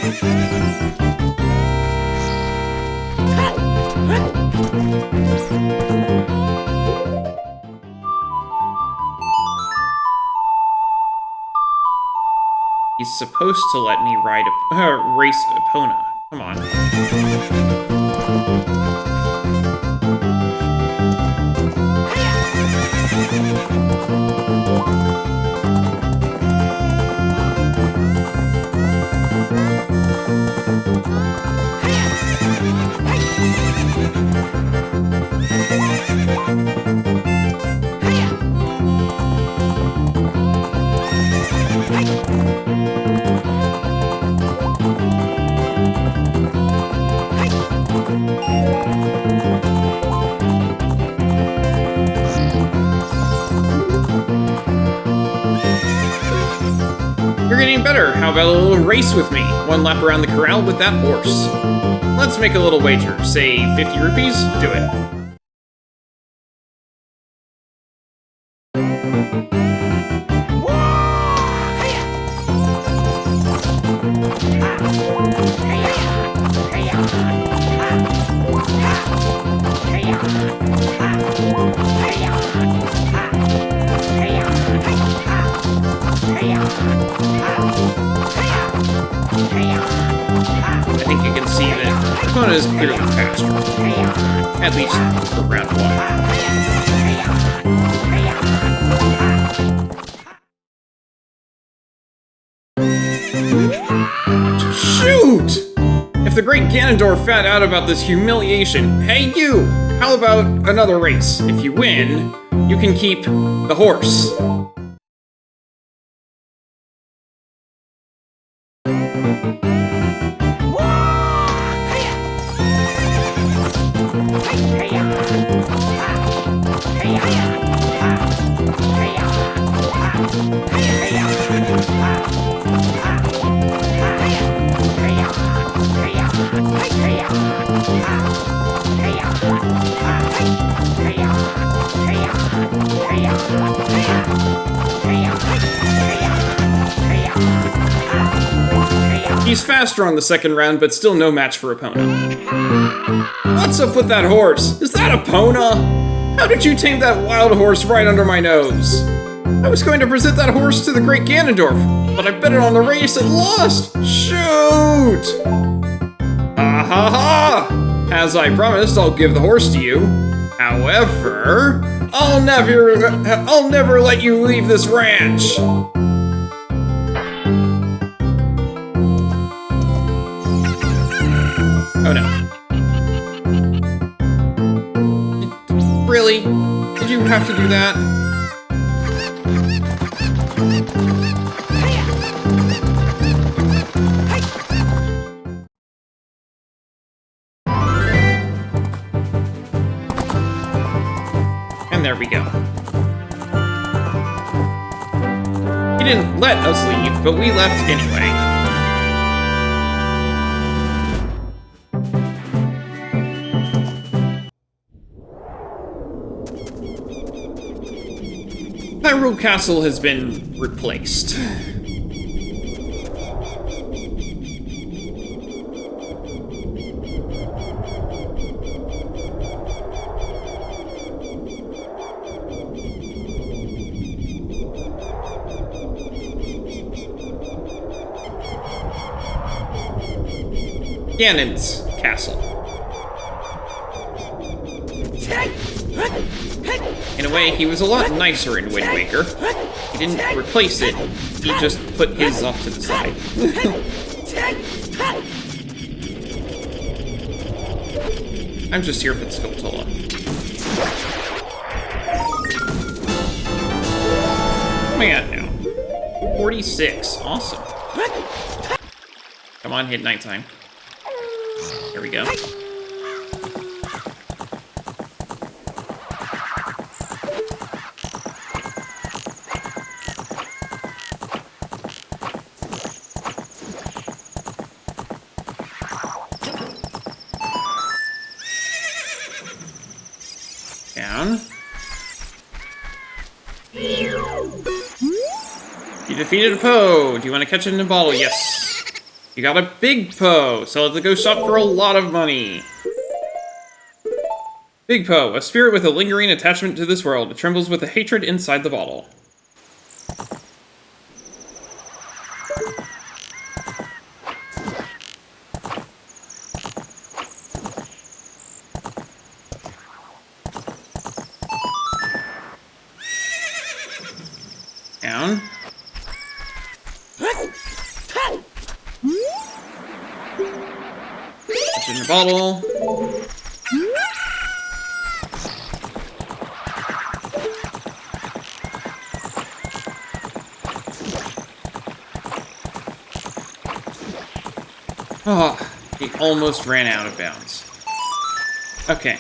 He's supposed to let me ride race Epona. Come on. You're getting better. How about a little race with me? One lap around the corral with that horse. Let's make a little wager. Say 50 rupees? Do it. I think you can see that Epona is clearly faster. At least for round one. Shoot! If the great Ganondorf found out about this humiliation, hey you! How about another race? If you win, you can keep the horse. He's faster on the second round, but still no match for Epona. What's up with that horse? Is that Epona? How did you tame that wild horse right under my nose? I was going to present that horse to the great Ganondorf, but I bet it on the race and lost! Shoot! Ha ha ha! As I promised, I'll give the horse to you. However, I'll never let you leave this ranch! Oh no. Really? Did you have to do that? And there we go. He didn't let us leave, but we left anyway. Hyrule Castle has been replaced. Ganon's castle. In a way, he was a lot nicer in Wind Waker. He didn't replace it, he just put his off to the side. I'm just here for the Skulltula. What am I at now? 46, awesome. Come on, hit nighttime. There we go. Down. You defeated a Poe. Do you want to catch it in a bottle? Yes. You got a big Poe. Sell at the ghost shop for a lot of money. Big Poe, a spirit with a lingering attachment to this world. It trembles with the hatred inside the bottle. Down. Put it in the bottle. Oh, he almost ran out of bounds. Okay.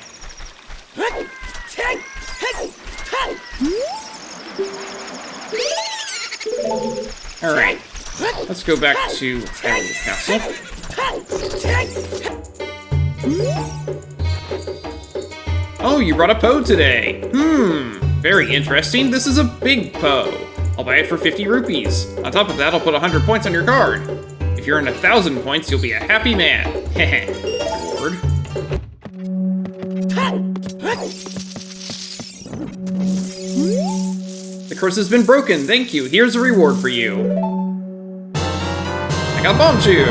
Alright, let's go back to Hyrule Castle. Oh, you brought a Poe today. Very interesting. This is a big Poe. I'll buy it for 50 rupees. On top of that, I'll put 100 points on your card. If you're in 1,000 points, you'll be a happy man. Heh. Reward. The curse has been broken. Thank you. Here's a reward for you. I got bombed you.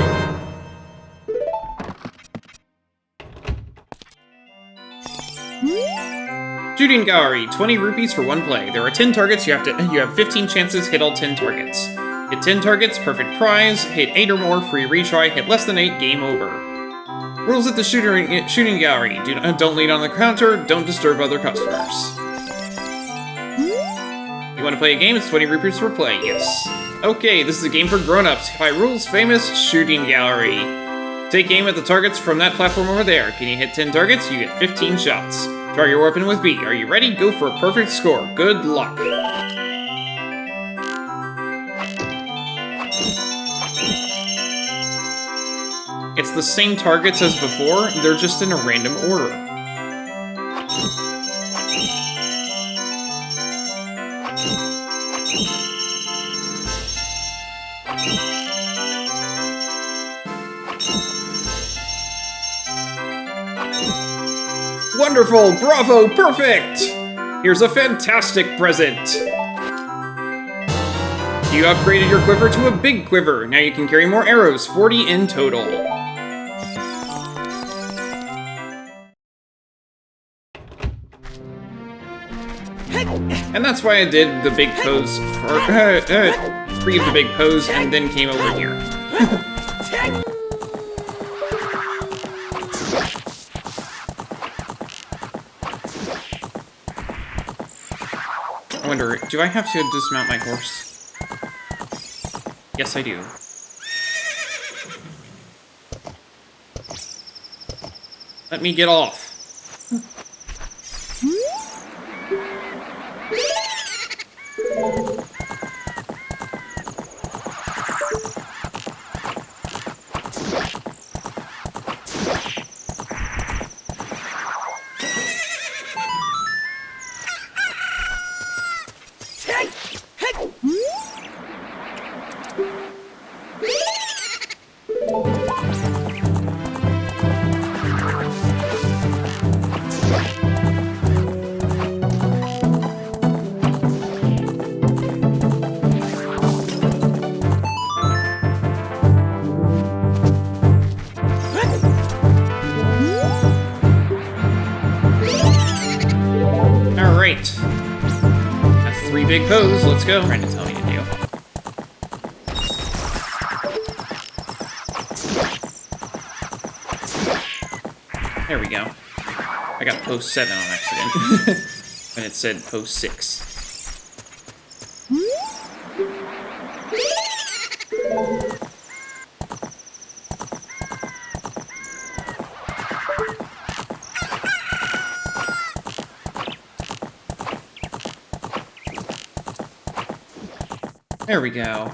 Shooting Gallery, 20 rupees for one play. There are 10 targets. You have 15 chances. Hit all 10 targets. Hit 10 targets, perfect prize. Hit 8 or more, free retry. Hit less than 8, game over. Rules at the shooting gallery. Don't lean on the counter. Don't disturb other customers. You want to play a game? It's 20 rupees per play. Yes. Okay, this is a game for grown-ups. Hyrule's famous shooting gallery. Take aim at the targets from that platform over there. Can you hit 10 targets? You get 15 shots. Try your weapon with B. Are you ready? Go for a perfect score. Good luck. It's the same targets as before, they're just in a random order. Wonderful! Bravo! Perfect! Here's a fantastic present! You upgraded your quiver to a big quiver. Now you can carry more arrows, 40 in total. And that's why I did the big pose for 3 of the big pose and then came over here. I wonder, do I have to dismount my horse? Yes, I do. Let me get off. Alright. That's 3 big pose, let's go. Trying to tell me to do. There we go. I got post 7 on accident. When it said post 6. There we go.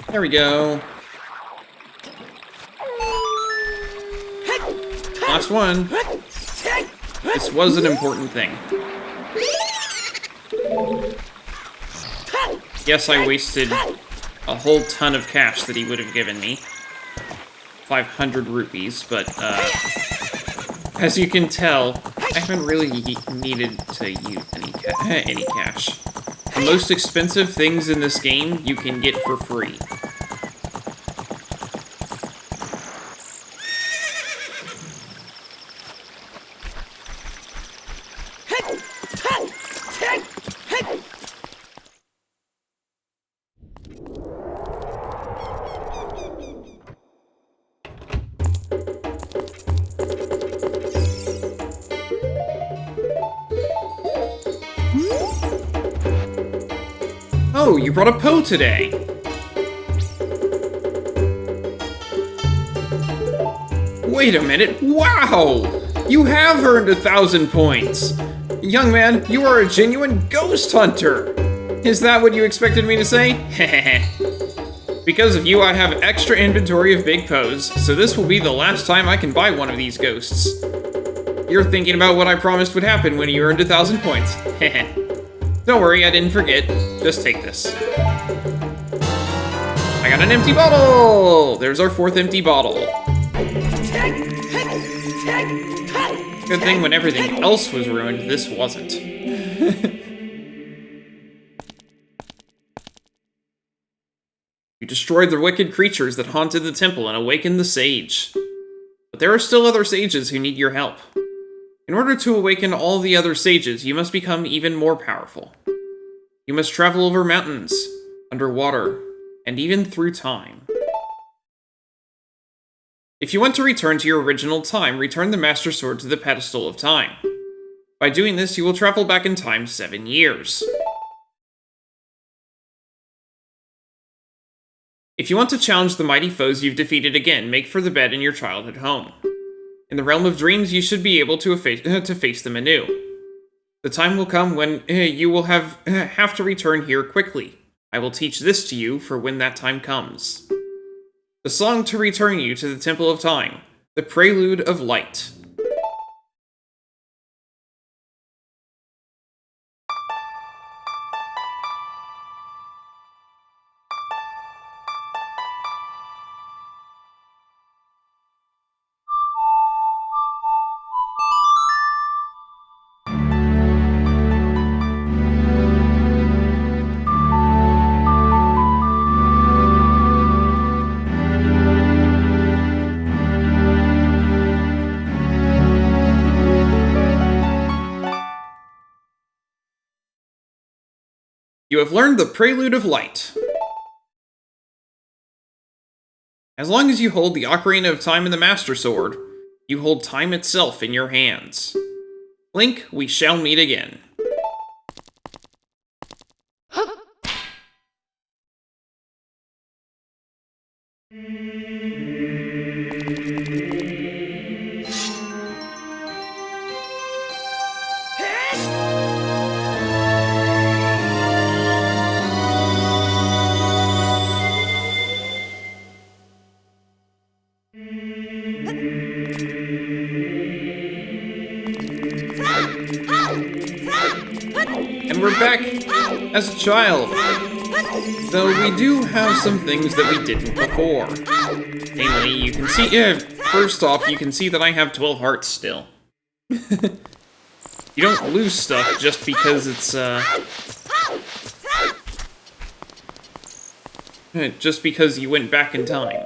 There we go. Last one. This was an important thing. Yes, I wasted a whole ton of cash that he would have given me. 500 rupees, but, as you can tell, I haven't really needed to use any cash. The most expensive things in this game you can get for free. Oh, you brought a Poe today! Wait a minute, wow! You have earned 1,000 points! Young man, you are a genuine ghost hunter! Is that what you expected me to say? Heh. Because of you, I have extra inventory of big Poes, so this will be the last time I can buy one of these ghosts. You're thinking about what I promised would happen when you earned 1,000 points. Heh. Don't worry, I didn't forget. Just take this. I got an empty bottle! There's our 4th empty bottle. Good thing when everything else was ruined, this wasn't. You destroyed the wicked creatures that haunted the temple and awakened the sage. But there are still other sages who need your help. In order to awaken all the other sages, you must become even more powerful. You must travel over mountains, underwater, and even through time. If you want to return to your original time, return the Master Sword to the pedestal of time. By doing this, you will travel back in time 7 years. If you want to challenge the mighty foes you've defeated again, make for the bed in your childhood home. In the realm of dreams, you should be able to face them anew. The time will come when you will have to return here quickly. I will teach this to you for when that time comes. The song to return you to the Temple of Time, the Prelude of Light. You have learned the Prelude of Light. As long as you hold the Ocarina of Time and the Master Sword, you hold time itself in your hands. Link, we shall meet again. And we're back as a child. Though we do have some things that we didn't before. Namely, you can see, first off, you can see that I have 12 hearts still. You don't lose stuff just because it's, just because you went back in time.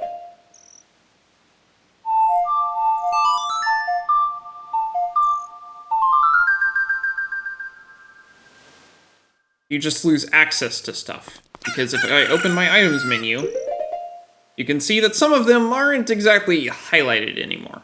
You just lose access to stuff. Because if I open my items menu, you can see that some of them aren't exactly highlighted anymore.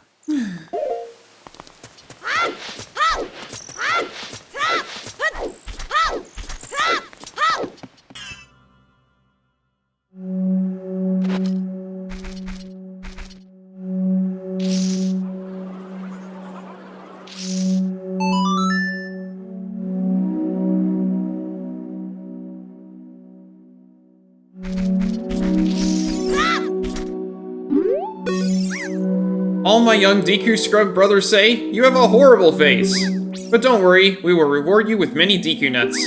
All my young Deku Scrub brothers say, you have a horrible face. But don't worry, we will reward you with many Deku Nuts.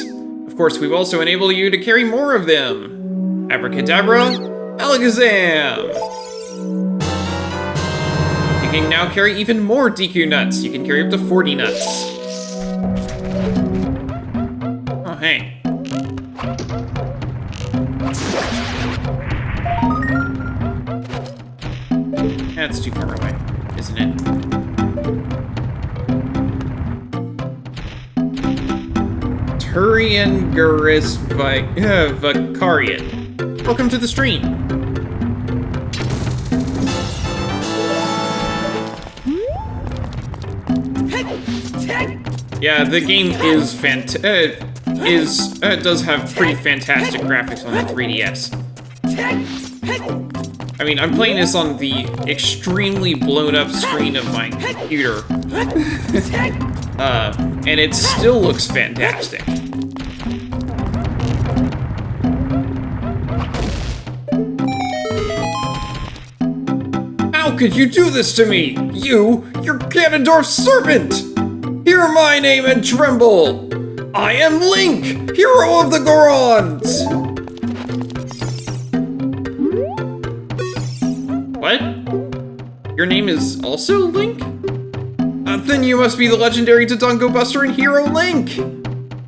Of course, we will also enable you to carry more of them. Abracadabra, Alakazam! You can now carry even more Deku Nuts. You can carry up to 40 nuts. Oh, hey. That's too far away, isn't it? Turian Garis Vicarian. Welcome to the stream. Yeah, the game is does have pretty fantastic graphics on the 3DS. I mean, I'm playing this on the extremely blown up screen of my computer. And it still looks fantastic. How could you do this to me? You're Ganondorf's servant! Hear my name and tremble! I am Link, hero of the Gorons! What? Your name is also Link? Then you must be the legendary Dodongo Buster and hero Link!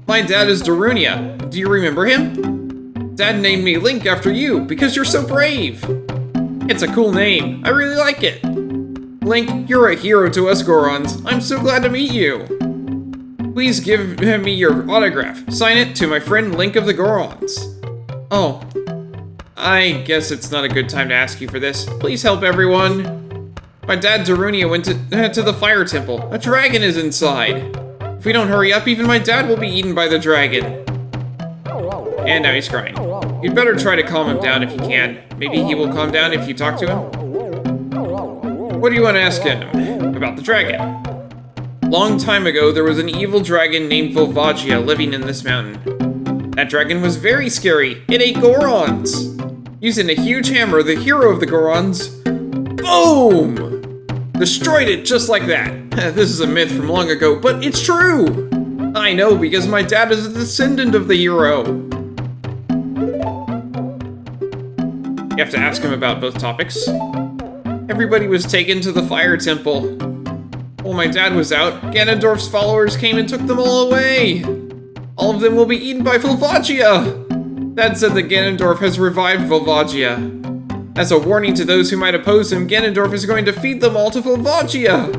My dad is Darunia. Do you remember him? Dad named me Link after you, because you're so brave! It's a cool name. I really like it. Link, you're a hero to us Gorons. I'm so glad to meet you. Please give me your autograph. Sign it to my friend Link of the Gorons. Oh. I guess it's not a good time to ask you for this. Please help everyone. My dad Darunia went to the fire temple. A dragon is inside. If we don't hurry up, even my dad will be eaten by the dragon. And now he's crying. You'd better try to calm him down if you can. Maybe he will calm down if you talk to him. What do you want to ask him about the dragon? Long time ago, there was an evil dragon named Volvagia living in this mountain. That dragon was very scary. It ate Gorons. Using a huge hammer, the hero of the Gorons, boom! Destroyed it just like that. This is a myth from long ago, but it's true! I know because my dad is a descendant of the hero. You have to ask him about both topics. Everybody was taken to the fire temple. While my dad was out, Ganondorf's followers came and took them all away. All of them will be eaten by Volvagia! Dad said that Ganondorf has revived Volvagia. As a warning to those who might oppose him, Ganondorf is going to feed them all to Volvagia!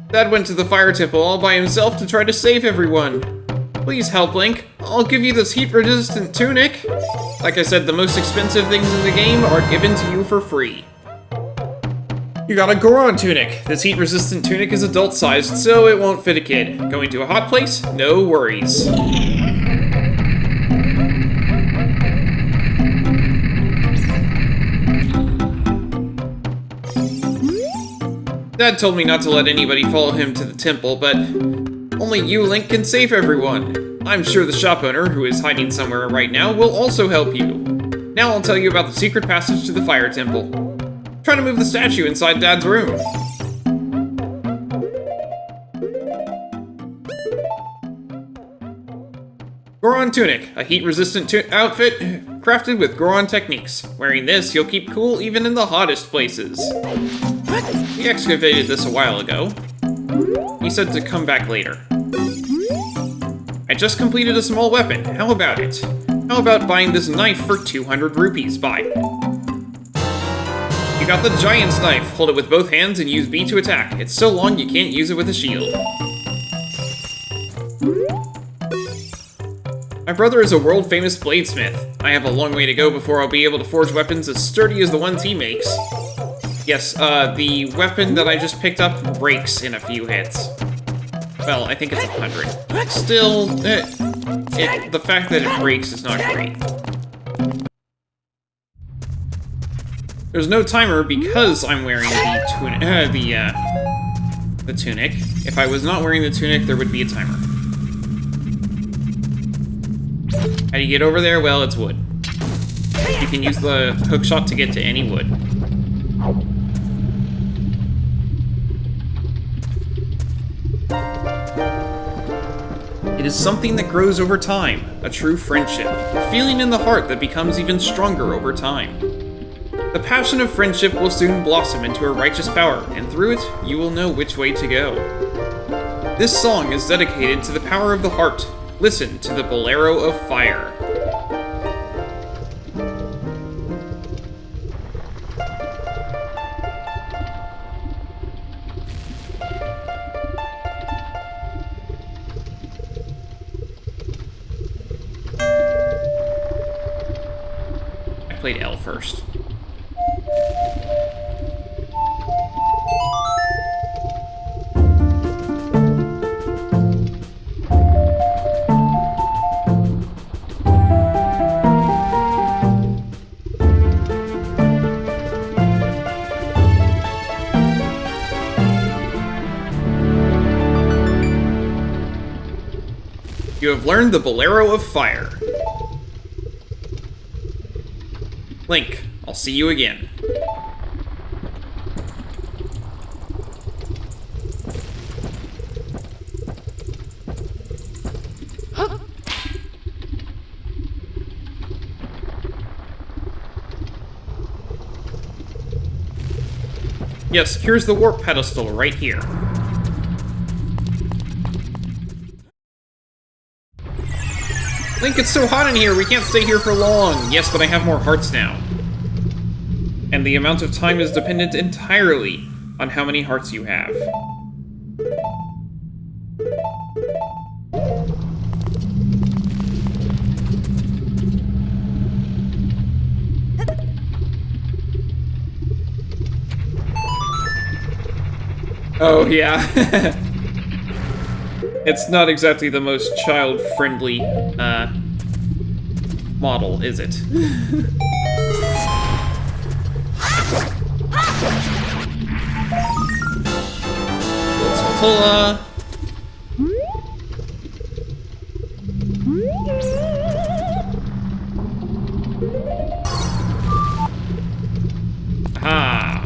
Dad went to the fire temple all by himself to try to save everyone. Please help, Link. I'll give you this heat-resistant tunic. Like I said, the most expensive things in the game are given to you for free. You got a Goron tunic. This heat-resistant tunic is adult-sized, so it won't fit a kid. Going to a hot place? No worries. Dad told me not to let anybody follow him to the temple, but only you, Link, can save everyone. I'm sure the shop owner, who is hiding somewhere right now, will also help you. Now I'll tell you about the secret passage to the Fire Temple. Try to move the statue inside Dad's room. Goron tunic, a heat-resistant outfit crafted with Goron techniques. Wearing this, you'll keep cool even in the hottest places. We excavated this a while ago. He said to come back later. I just completed a small weapon. How about it? How about buying this knife for 200 rupees? Buy. You got the Giant's knife. Hold it with both hands and use B to attack. It's so long you can't use it with a shield. My brother is a world-famous bladesmith. I have a long way to go before I'll be able to forge weapons as sturdy as the ones he makes. Yes, the weapon that I just picked up breaks in a few hits. Well, I think it's 100. Still, the fact that it breaks is not great. There's no timer because I'm wearing the tunic. If I was not wearing the tunic, there would be a timer. How do you get over there? Well, it's wood. You can use the hookshot to get to any wood. It is something that grows over time, a true friendship, a feeling in the heart that becomes even stronger over time. The passion of friendship will soon blossom into a righteous power, and through it, you will know which way to go. This song is dedicated to the power of the heart. Listen to the Bolero of Fire. I played L first. You have learned the Bolero of Fire. Link, I'll see you again. Yes, here's the warp pedestal right here. Link, it's so hot in here, we can't stay here for long. Yes, but I have more hearts now. And the amount of time is dependent entirely on how many hearts you have. Oh, yeah. It's not exactly the most child-friendly, model, is it? Skulltula. Aha.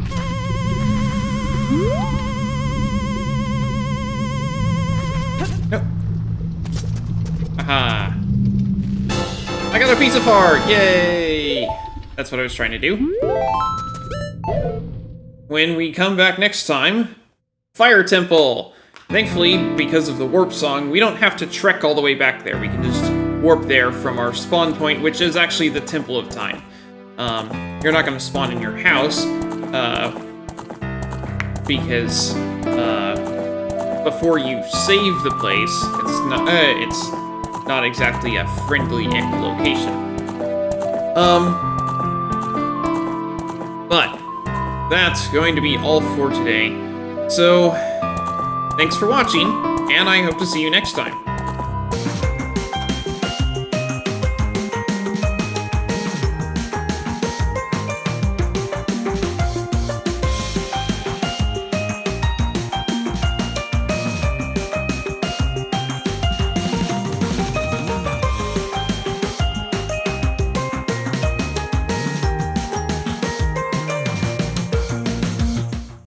Nope. Aha. I got a piece of heart! Yay! That's what I was trying to do. When we come back next time, Fire Temple! Thankfully, because of the warp song, we don't have to trek all the way back there. We can just warp there from our spawn point, which is actually the Temple of Time. You're not going to spawn in your house, because before you save the place, it's not exactly a friendly location. But that's going to be all for today. So, thanks for watching, and I hope to see you next time.